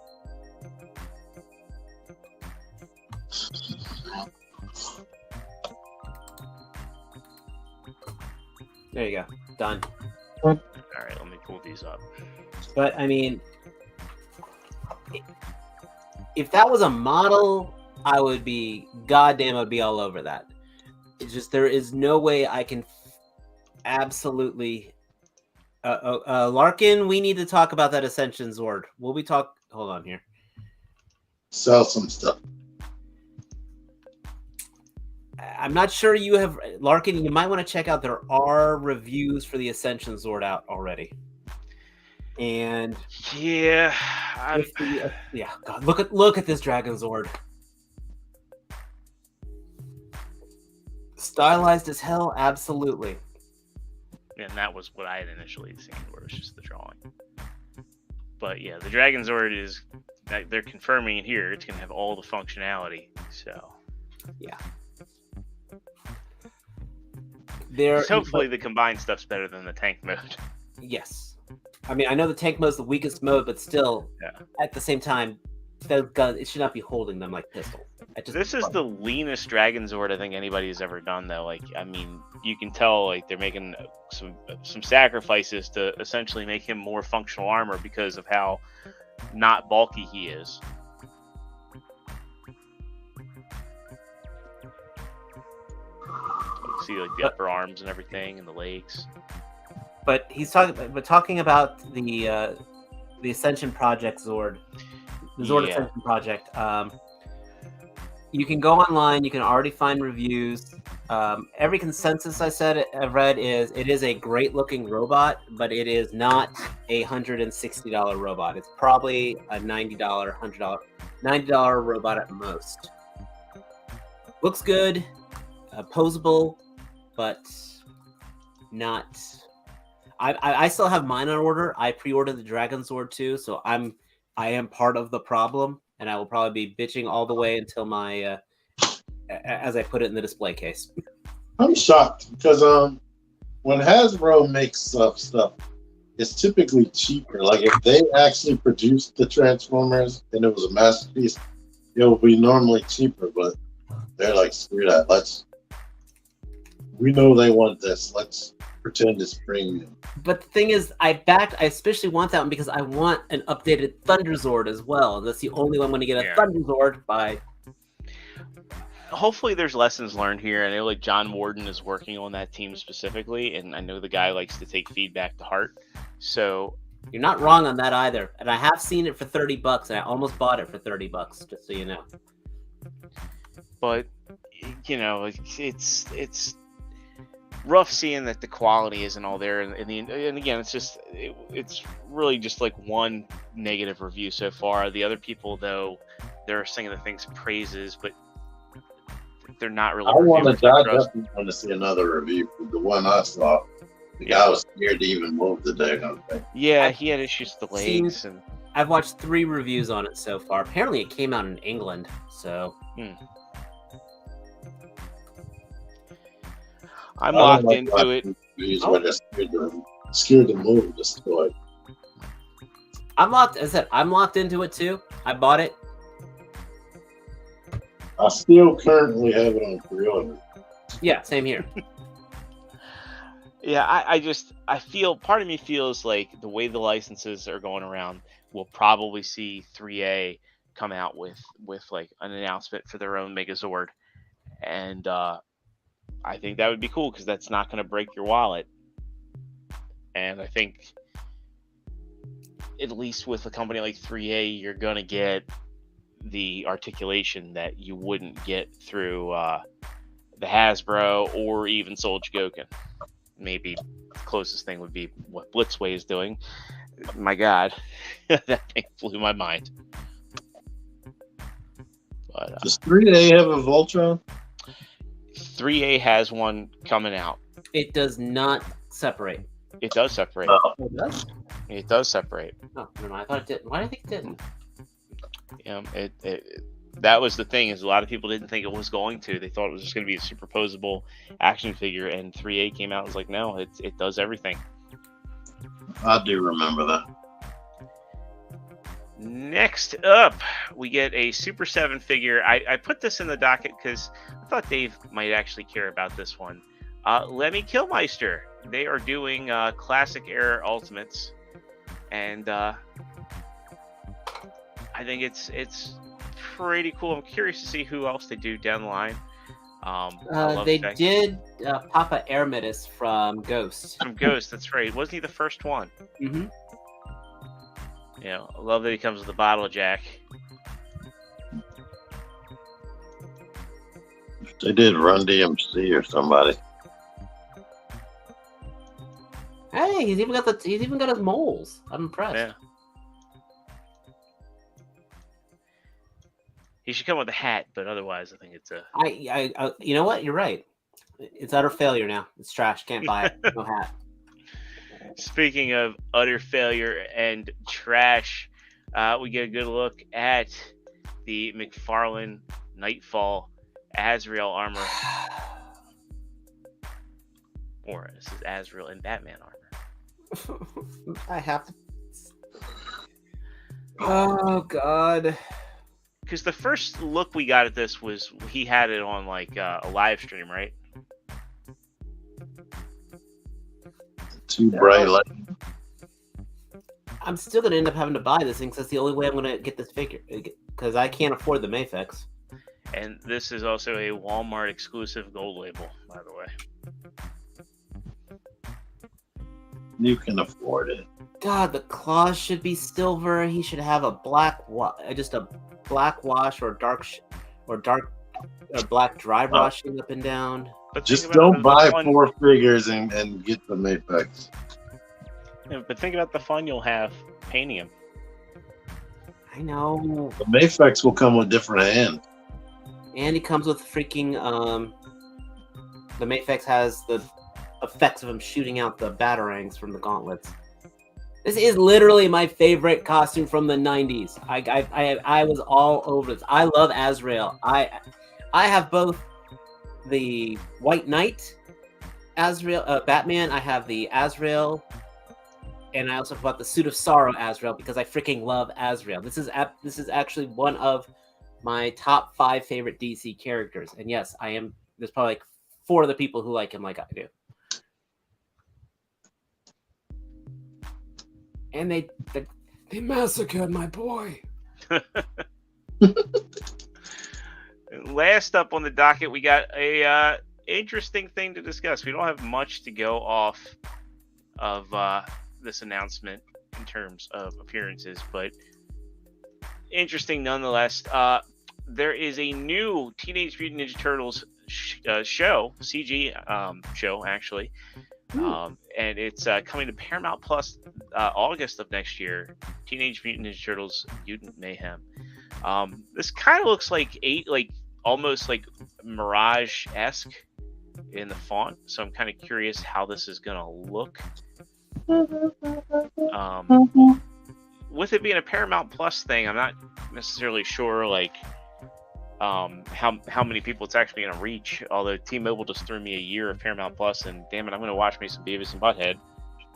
There you go. Done.
All right, let me pull these up.
But I mean, if that was a model, I would be goddamn. I'd be all over that. It's just there is no way I can absolutely. Larkin, we need to talk about that Ascension Zord. Will we talk? Hold on here.
Sell some stuff.
I'm not sure you have, Larkin. You might want to check out. There are reviews for the Ascension Zord out already. And
yeah,
yeah. God, look at this Dragon Zord. Stylized as hell, absolutely.
And that was what I had initially seen, where it was just the drawing. But yeah, the Dragon Zord is, they're confirming it here. It's going to have all the functionality. So
yeah.
Hopefully the combined stuff's better than the tank mode.
Yes. I mean, I know the tank mode is the weakest mode, but still, at the same time, it should not be holding them like pistols.
This is the leanest Dragon Zord I think anybody has ever done, though. Like, I mean, you can tell like they're making some sacrifices to essentially make him more functional armor because of how not bulky he is. You see like the upper arms and everything, and the legs.
But he's talking about the Ascension Project Zord, the Zord Ascension Project. You can go online. You can already find reviews. Every consensus I've read is it is a great looking robot, but it is not a $160 robot. It's probably a $90, $90 robot at most. Looks good, posable, but not. I still have mine on order. I pre-ordered the Dragon Zord too, so I am part of the problem. And I will probably be bitching all the way until my, as I put it in the display case.
I'm shocked because when Hasbro makes stuff, it's typically cheaper. Like if they actually produced the Transformers and it was a masterpiece, it would be normally cheaper. But they're like, screw that. We know they want this. Let's pretend it's premium.
But the thing is, I especially want that one because I want an updated Thunder Zord as well. And that's the only one I'm going to get a Thunder Zord by.
Hopefully there's lessons learned here. I know like John Warden is working on that team specifically, and I know the guy likes to take feedback to heart. So
you're not wrong on that either. And I have seen it for $30, and I almost bought it for $30, just so you know.
But you know, it's rough seeing that the quality isn't all there, and again, it's really just like one negative review so far. The other people, though, they're singing the thing's praises, but they're not really.
I definitely want to see another review. The one I saw, the guy was scared to even move the daggone thing.
Yeah, he had issues with the legs, and
I've watched 3 reviews on it so far. Apparently, it came out in England, so.
I'm locked into it.
Scared to move this toy.
I'm locked into it too. I bought it.
I still currently have it on pre-order.
Yeah, same here.
Yeah, I feel, part of me feels like the way the licenses are going around, we'll probably see 3A come out with like an announcement for their own Megazord, and I think that would be cool because that's not going to break your wallet. And I think at least with a company like 3A, you're going to get the articulation that you wouldn't get through the Hasbro or even Soljagoken. Maybe the closest thing would be what Blitzway is doing. My God, that thing blew my mind. But,
does 3A have a Voltron?
3A has one coming out.
It does not separate.
It does separate.
Oh.
It does?
It does separate.
Oh, no, I thought it didn't. Why do I think it didn't?
That was the thing, is a lot of people didn't think it was going to. They thought it was just going to be a superposable action figure, and 3A came out and was like, no, it does everything.
I do remember that.
Next up, we get a Super 7 figure. I put this in the docket because I thought Dave might actually care about this one. Lemmy Killmeister. They are doing classic era Ultimates, and I think it's pretty cool. I'm curious to see who else they do down the line.
They did Papa Ermitas from Ghost.
From Ghost, that's right. Wasn't he the first one?
Mm-hmm.
I love that he comes with a bottle of Jack.
They did Run DMC or somebody.
Hey, he's even got his moles. I'm impressed.
Yeah. He should come with a hat, but otherwise, I think it's a.
I you know what? You're right. It's utter failure now. It's trash. Can't buy it. No hat.
Speaking of utter failure and trash, we get a good look at the McFarlane Nightfall Azrael armor. Or this is Azrael in Batman armor.
I have to. Oh God.
Because the first look we got at this was he had it on like a live stream, right?
Too bright light.
I'm still gonna end up having to buy this thing because that's the only way I'm gonna get this figure. Because I can't afford the Mafex.
And this is also a Walmart exclusive gold label, by the way.
You can afford it.
God, the claws should be silver. He should have a black, just a black wash or black dry brushing up and down.
But
just don't buy 4 figures and get the Mafex.
Yeah, but think about the fun you'll have painting him.
I know.
The Mafex will come with different hands.
And he comes with freaking the Mafex has the effects of him shooting out the batarangs from the gauntlets. This is literally my favorite costume from the 90s. I was all over this. I love Azrael. I have both the White Knight Azrael Batman. I have the Azrael, and I also bought the Suit of Sorrow Azrael because I freaking love Azrael. This is actually one of my top 5 favorite DC characters. And yes, I am. There's probably like 4 other people who like him like I do. And they massacred my boy.
Last up on the docket, we got a interesting thing to discuss. We don't have much to go off of this announcement in terms of appearances, but interesting nonetheless. There is a new Teenage Mutant Ninja Turtles show, CG show actually. And it's coming to Paramount Plus August of next year. Teenage Mutant Ninja Turtles Mutant Mayhem. This kind of looks like almost like Mirage-esque in the font, so I'm kind of curious how this is gonna look. With it being a Paramount Plus thing, I'm not necessarily sure how many people it's actually going to reach. Although T-Mobile just threw me a year of Paramount Plus, and damn it, I'm going to watch me some Beavis and Butthead.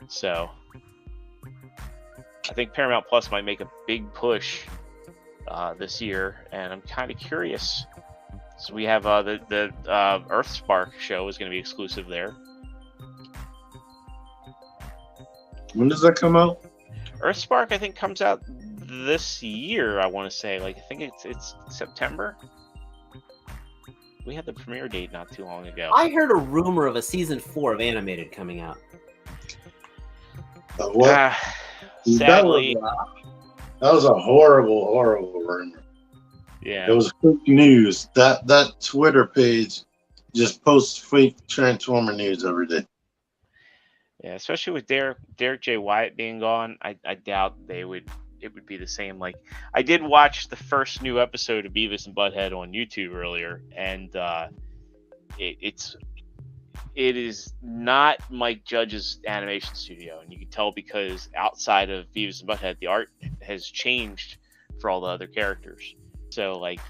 So I think Paramount Plus might make a big push this year, and I'm kind of curious. So we have the Earthspark show is going to be exclusive there.
When does that come out?
Earthspark, I think, comes out this year. I want to say, I think it's September. We had the premiere date not too long ago.
I heard a rumor of a season 4 of animated coming out.
What?
Sadly,
that was a horrible rumor.
Yeah,
it was fake news. That Twitter page just posts fake Transformer news every day.
Yeah, especially with Derek J. Wyatt being gone, I doubt it would be the same. I did watch the first new episode of Beavis and Butthead on YouTube earlier, and it's it is not Mike Judge's animation studio, and you can tell because outside of Beavis and Butthead, the art has changed for all the other characters. So like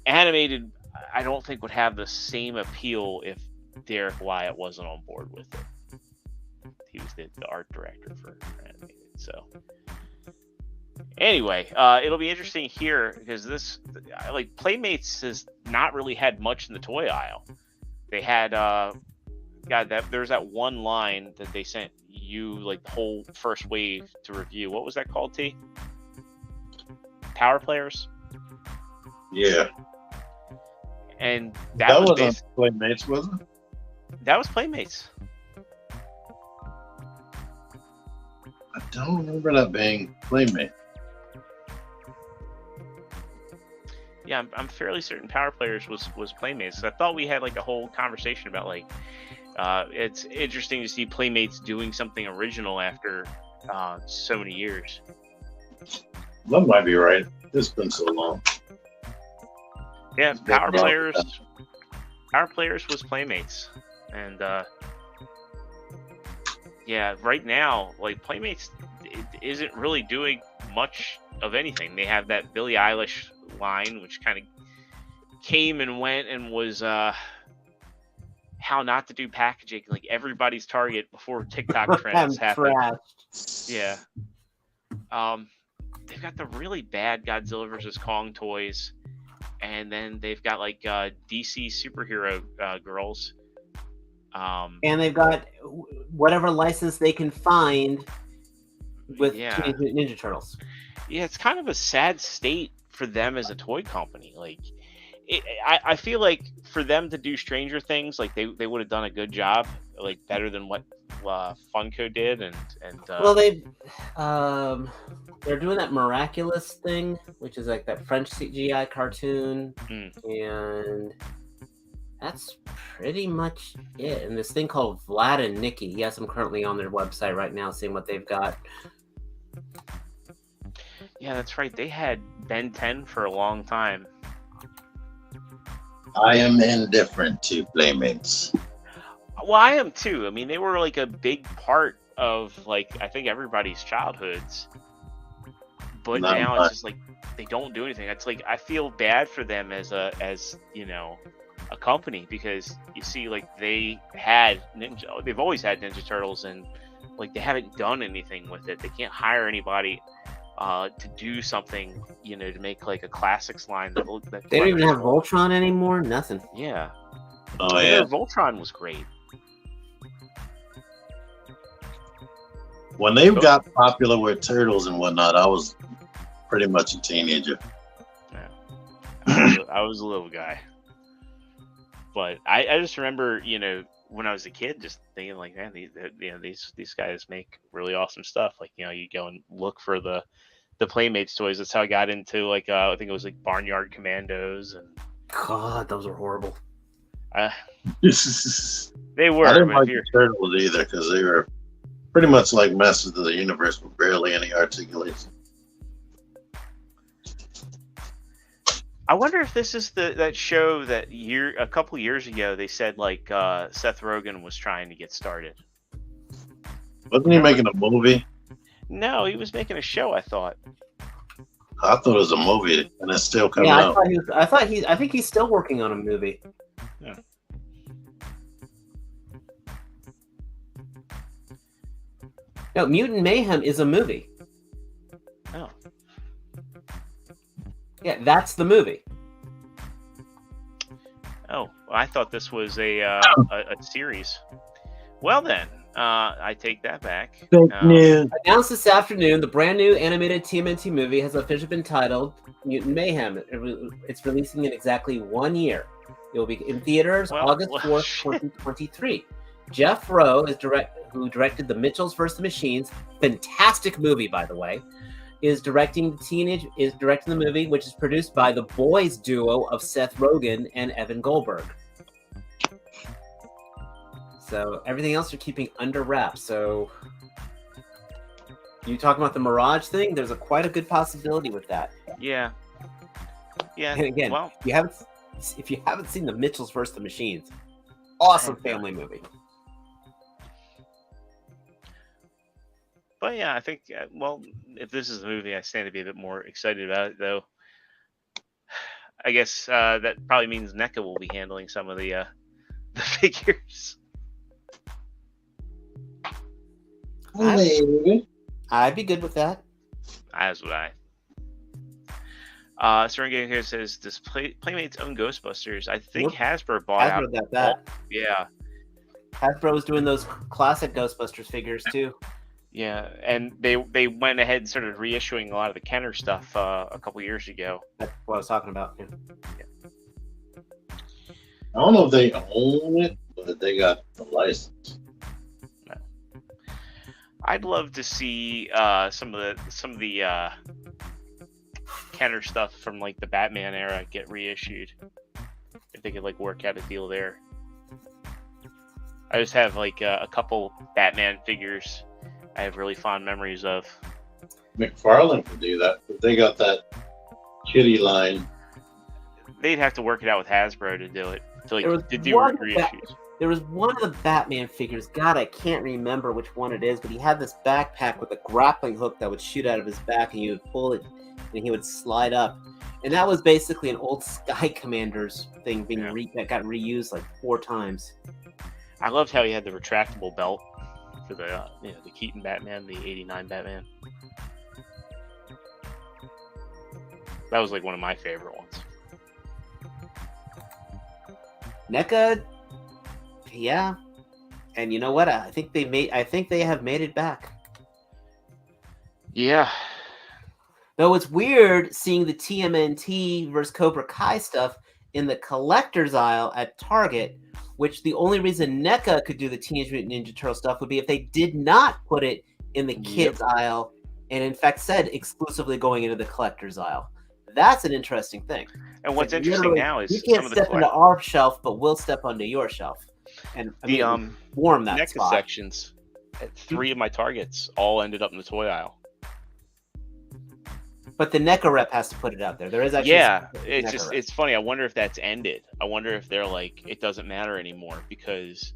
animated, I don't think would have the same appeal if Derek Wyatt wasn't on board with it. He was the art director for animated. So anyway, it'll be interesting here because this, like, Playmates has not really had much in the toy aisle. They had there's that one line that they sent you, like, the whole first wave to review. What was that called, T? Power Players?
Yeah.
And that was
on Playmates, wasn't it?
That was Playmates.
I don't remember that being Playmate.
Yeah, I'm fairly certain Power Players was Playmates. So I thought we had like a whole conversation about like it's interesting to see Playmates doing something original after so many years.
That might be right. It's been so long.
Yeah, Power Players was Playmates, and yeah, right now, like, Playmates isn't really doing much of anything. They have that Billie Eilish line, which kind of came and went and was how not to do packaging, like everybody's target before TikTok trends happened. Yeah. They've got the really bad Godzilla vs. Kong toys, and then they've got like DC superhero girls.
And they've got whatever license they can find with Teenage Mutant Ninja Turtles.
Yeah, it's kind of a sad state for them as a toy company. Like, I feel like for them to do Stranger Things, like they would have done a good job, like better than what Funko did, and
well, they're doing that Miraculous thing, which is like that French CGI cartoon, and that's pretty much it. And this thing called Vlad and Nikki. Yes, I'm currently on their website right now, seeing what they've got.
Yeah, that's right. They had Ben 10 for a long time.
I am indifferent to Playmates.
Well, I am too. I mean, they were like a big part of, like, I think everybody's childhoods. But now it's just like they don't do anything. It's like I feel bad for them as you know, a company, because you see, like, they've always had Ninja Turtles, and like they haven't done anything with it. They can't hire anybody to do something, you know, to make like a classics line that
they don't even have Voltron anymore. Nothing.
Yeah.
Oh yeah.
Voltron was great.
When they got popular with Turtles and whatnot, I was pretty much a teenager.
Yeah. I was a little guy. But I just remember, you know, when I was a kid, just thinking like, man, these guys make really awesome stuff. Like, you know, you go and look for the Playmates toys. That's how I got into, like, I think it was like Barnyard Commandos, and
God, those are horrible.
They were.
I didn't like the Turtles either, because they were pretty much like Masters of the Universe with barely any articulation.
I wonder if this is that show that a couple years ago they said, like, Seth Rogen was trying to get started.
Wasn't he making a movie?
No, he was making a show, I thought.
I thought it was a movie, and it's still coming out.
I think he's still working on a movie.
Yeah.
No, Mutant Mayhem is a movie.
Oh.
Yeah, that's the movie.
Oh, I thought this was a series. Well then, I take that back.
Announced this afternoon, the brand new animated TMNT movie has officially been titled Mutant Mayhem. It's releasing in exactly 1 year. It will be in theaters August 4th, 2023. Jeff Rowe who directed The Mitchells vs. the Machines, fantastic movie, by the way, is directing the movie, which is produced by the boys duo of Seth Rogen and Evan Goldberg. So everything else are keeping under wraps. So you talking about the Mirage thing? There's quite a good possibility with that.
Yeah. Yeah.
And again,
well,
if you haven't seen The Mitchells vs. the Machines, Awesome family movie.
But yeah, I think, well, if this is the movie, I stand to be a bit more excited about it, though. I guess that probably means NECA will be handling some of the figures.
Maybe.
I'd be good with that.
As would I. Serengeti here says, does Playmates own Ghostbusters? I think Hasbro bought out.
Hasbro got that.
Yeah.
Hasbro was doing those classic Ghostbusters figures too.
Yeah, and they went ahead and started reissuing a lot of the Kenner stuff a couple years ago.
That's what I was talking about. Yeah.
I don't know if they own it, but they got the license.
No. I'd love to see some of the Kenner stuff from like the Batman era get reissued. If they could like work out a deal there. I just have like a couple Batman figures I have really fond memories of.
McFarlane could do that, but they got that kitty line.
They'd have to work it out with Hasbro to do it. To do reissues.
There was one of the Batman figures. God, I can't remember which one it is, but he had this backpack with a grappling hook that would shoot out of his back, and you would pull it, and he would slide up. And that was basically an old Sky Commanders thing that got reused like 4 times.
I loved how he had the retractable belt for the Keaton Batman, the '89 Batman. That was like one of my favorite ones.
NECA, yeah, and you know what? I think they have made it back.
Yeah.
Though it's weird seeing the TMNT versus Cobra Kai stuff in the collector's aisle at Target, which the only reason NECA could do the Teenage Mutant Ninja Turtle stuff would be if they did not put it in the kids aisle, and in fact said exclusively going into the collector's aisle. That's an interesting thing.
And what's interesting now is
you can't step into our shelf, but we'll step onto your shelf. And warm that
NECA
spot.
sections at 3 of my Targets all ended up in the toy aisle.
But the NECA rep has to put it out there. There is actually
it's funny. I wonder if that's ended. I wonder if they're like, it doesn't matter anymore because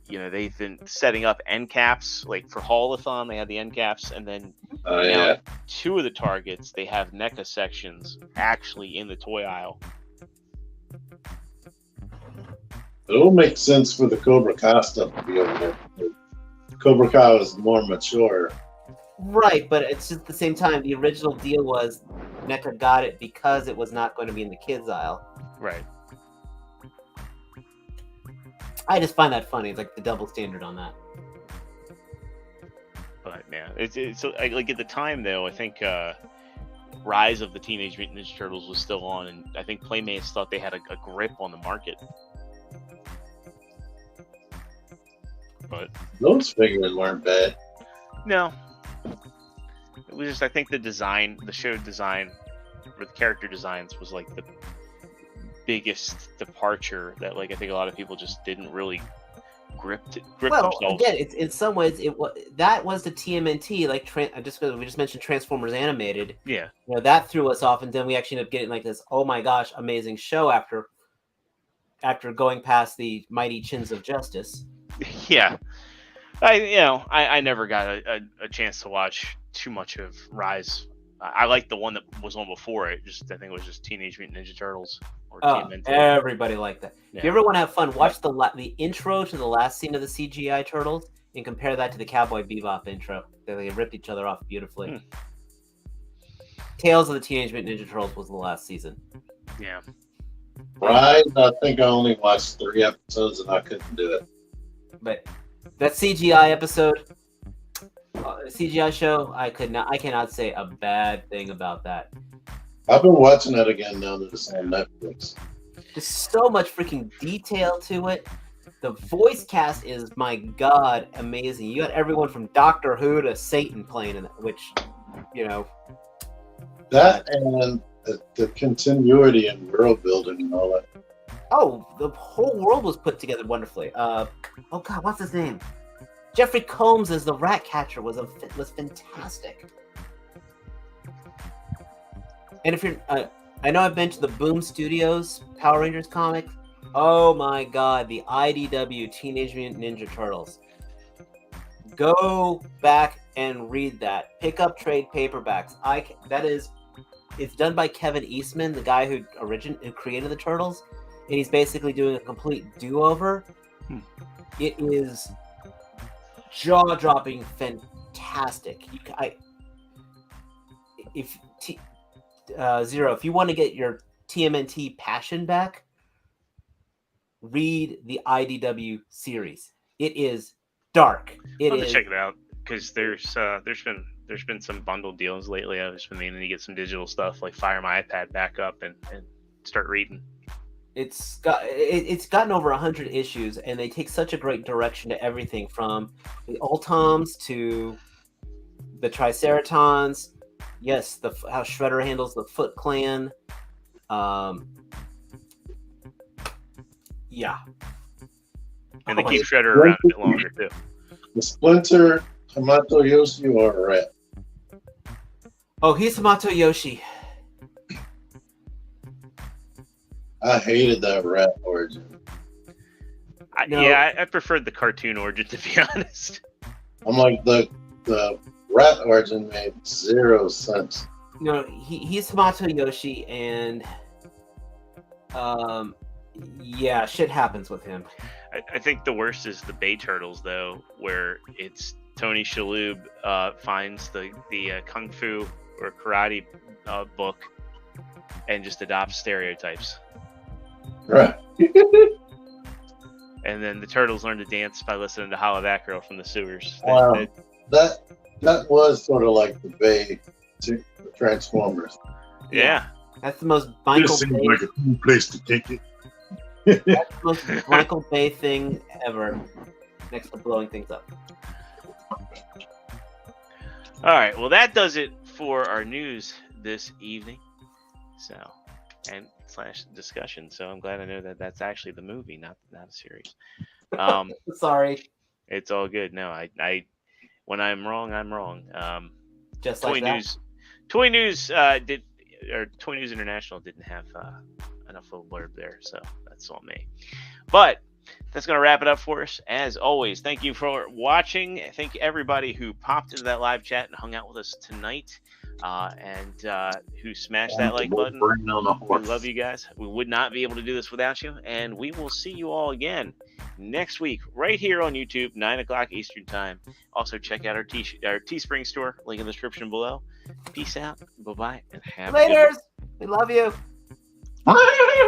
they've been setting up end caps like for Haulathon. They had the end caps, and then now 2 of the Targets they have NECA sections actually in the toy aisle.
It will make sense for the Cobra Kai stuff to be over there. Cobra Kai is more mature.
Right, but it's just at the same time, the original deal was NECA got it because it was not going to be in the kids aisle.
Right.
I just find that funny. It's like the double standard on that.
But yeah, it's like at the time though, I think Rise of the Teenage Mutant Ninja Turtles was still on, and I think Playmates thought they had a grip on the market. But
those figures weren't bad.
No. It was just, I think the design, the show design, or the character designs was like the biggest departure that like I think a lot of people just didn't really grip themselves.
Again, it's in some ways that was the TMNT, like just because we just mentioned Transformers Animated.
Yeah.
That threw us off, and then we actually ended up getting like this, oh my gosh, amazing show after going past the Mighty Chins of Justice.
Yeah. I never got a chance to watch too much of Rise. I liked the one that was on before it. I think it was just Teenage Mutant Ninja Turtles or TMNT.
Everybody liked that.
Yeah.
If you ever want to have fun, watch the intro to the last scene of the CGI Turtles and compare that to the Cowboy Bebop intro. They ripped each other off beautifully. Tales of the Teenage Mutant Ninja Turtles was the last season.
Yeah.
Rise, I think I only watched 3 episodes and I couldn't do it.
But that CGI episode, CGI show, I cannot say a bad thing about that.
I've been watching that again now that it's on Netflix.
There's so much freaking detail to it. The voice cast is, my God, amazing. You got everyone from Doctor Who to Satan playing in it, which,
That and the continuity and world building and all that.
Oh, the whole world was put together wonderfully. Oh God, what's his name? Jeffrey Combs as the rat catcher was fantastic. And if you're, I know I've mentioned the Boom Studios Power Rangers comic. Oh my God, the IDW Teenage Mutant Ninja Turtles. Go back and read that. Pick up trade paperbacks. It's done by Kevin Eastman, the guy who created the Turtles, and he's basically doing a complete do-over. It is jaw-dropping, fantastic. Zero, if you want to get your TMNT passion back, read the IDW series. It is dark.
I'll have to check it out because there's been some bundle deals lately. I've just been meaning to get some digital stuff, like fire my iPad back up and start reading.
It's gotten over 100 issues, and they take such a great direction to everything from the Ultoms to the Triceratons. Yes, how Shredder handles the Foot Clan. Yeah.
And they keep Shredder around a bit longer too.
The Splinter, Hamato Yoshi, or Rat?
Oh, he's Hamato Yoshi.
I hated that Rat origin.
I preferred the cartoon origin, to be honest.
I'm like, the Rat origin made 0 sense.
No, he's Hamato Yoshi, and yeah, shit happens with him.
I think the worst is the Bay Turtles, though, where it's Tony Shalhoub finds the kung fu or karate book and just adopts stereotypes.
Right.
And then the turtles learn to dance by listening to Holla That Girl from the sewers.
Wow. That was sort of like the Bay Transformers.
Yeah.
That's the most Michael
This seems
Bay.
like a cool place to take it.
That's the most Michael Bay thing ever, next to blowing things up.
All right. Well, that does it for our news this evening. / discussion. So I'm glad I know that that's actually the movie, not a series.
Sorry.
It's all good. No, I when I'm wrong, I'm wrong.
Just
Toy
like that.
Toy News Toy News International didn't have enough little blurb there, so that's all me. But that's going to wrap it up for us. As always, thank you for watching. Thank everybody who popped into that live chat and hung out with us tonight, and who smashed that like button. We love you guys. We would not be able to do this without you, and we will see you all again next week right here on YouTube, 9 o'clock Eastern Time. Also, check out our Teespring store, link in the description below. Peace out, bye-bye, and have a good one.
Laters! We love you.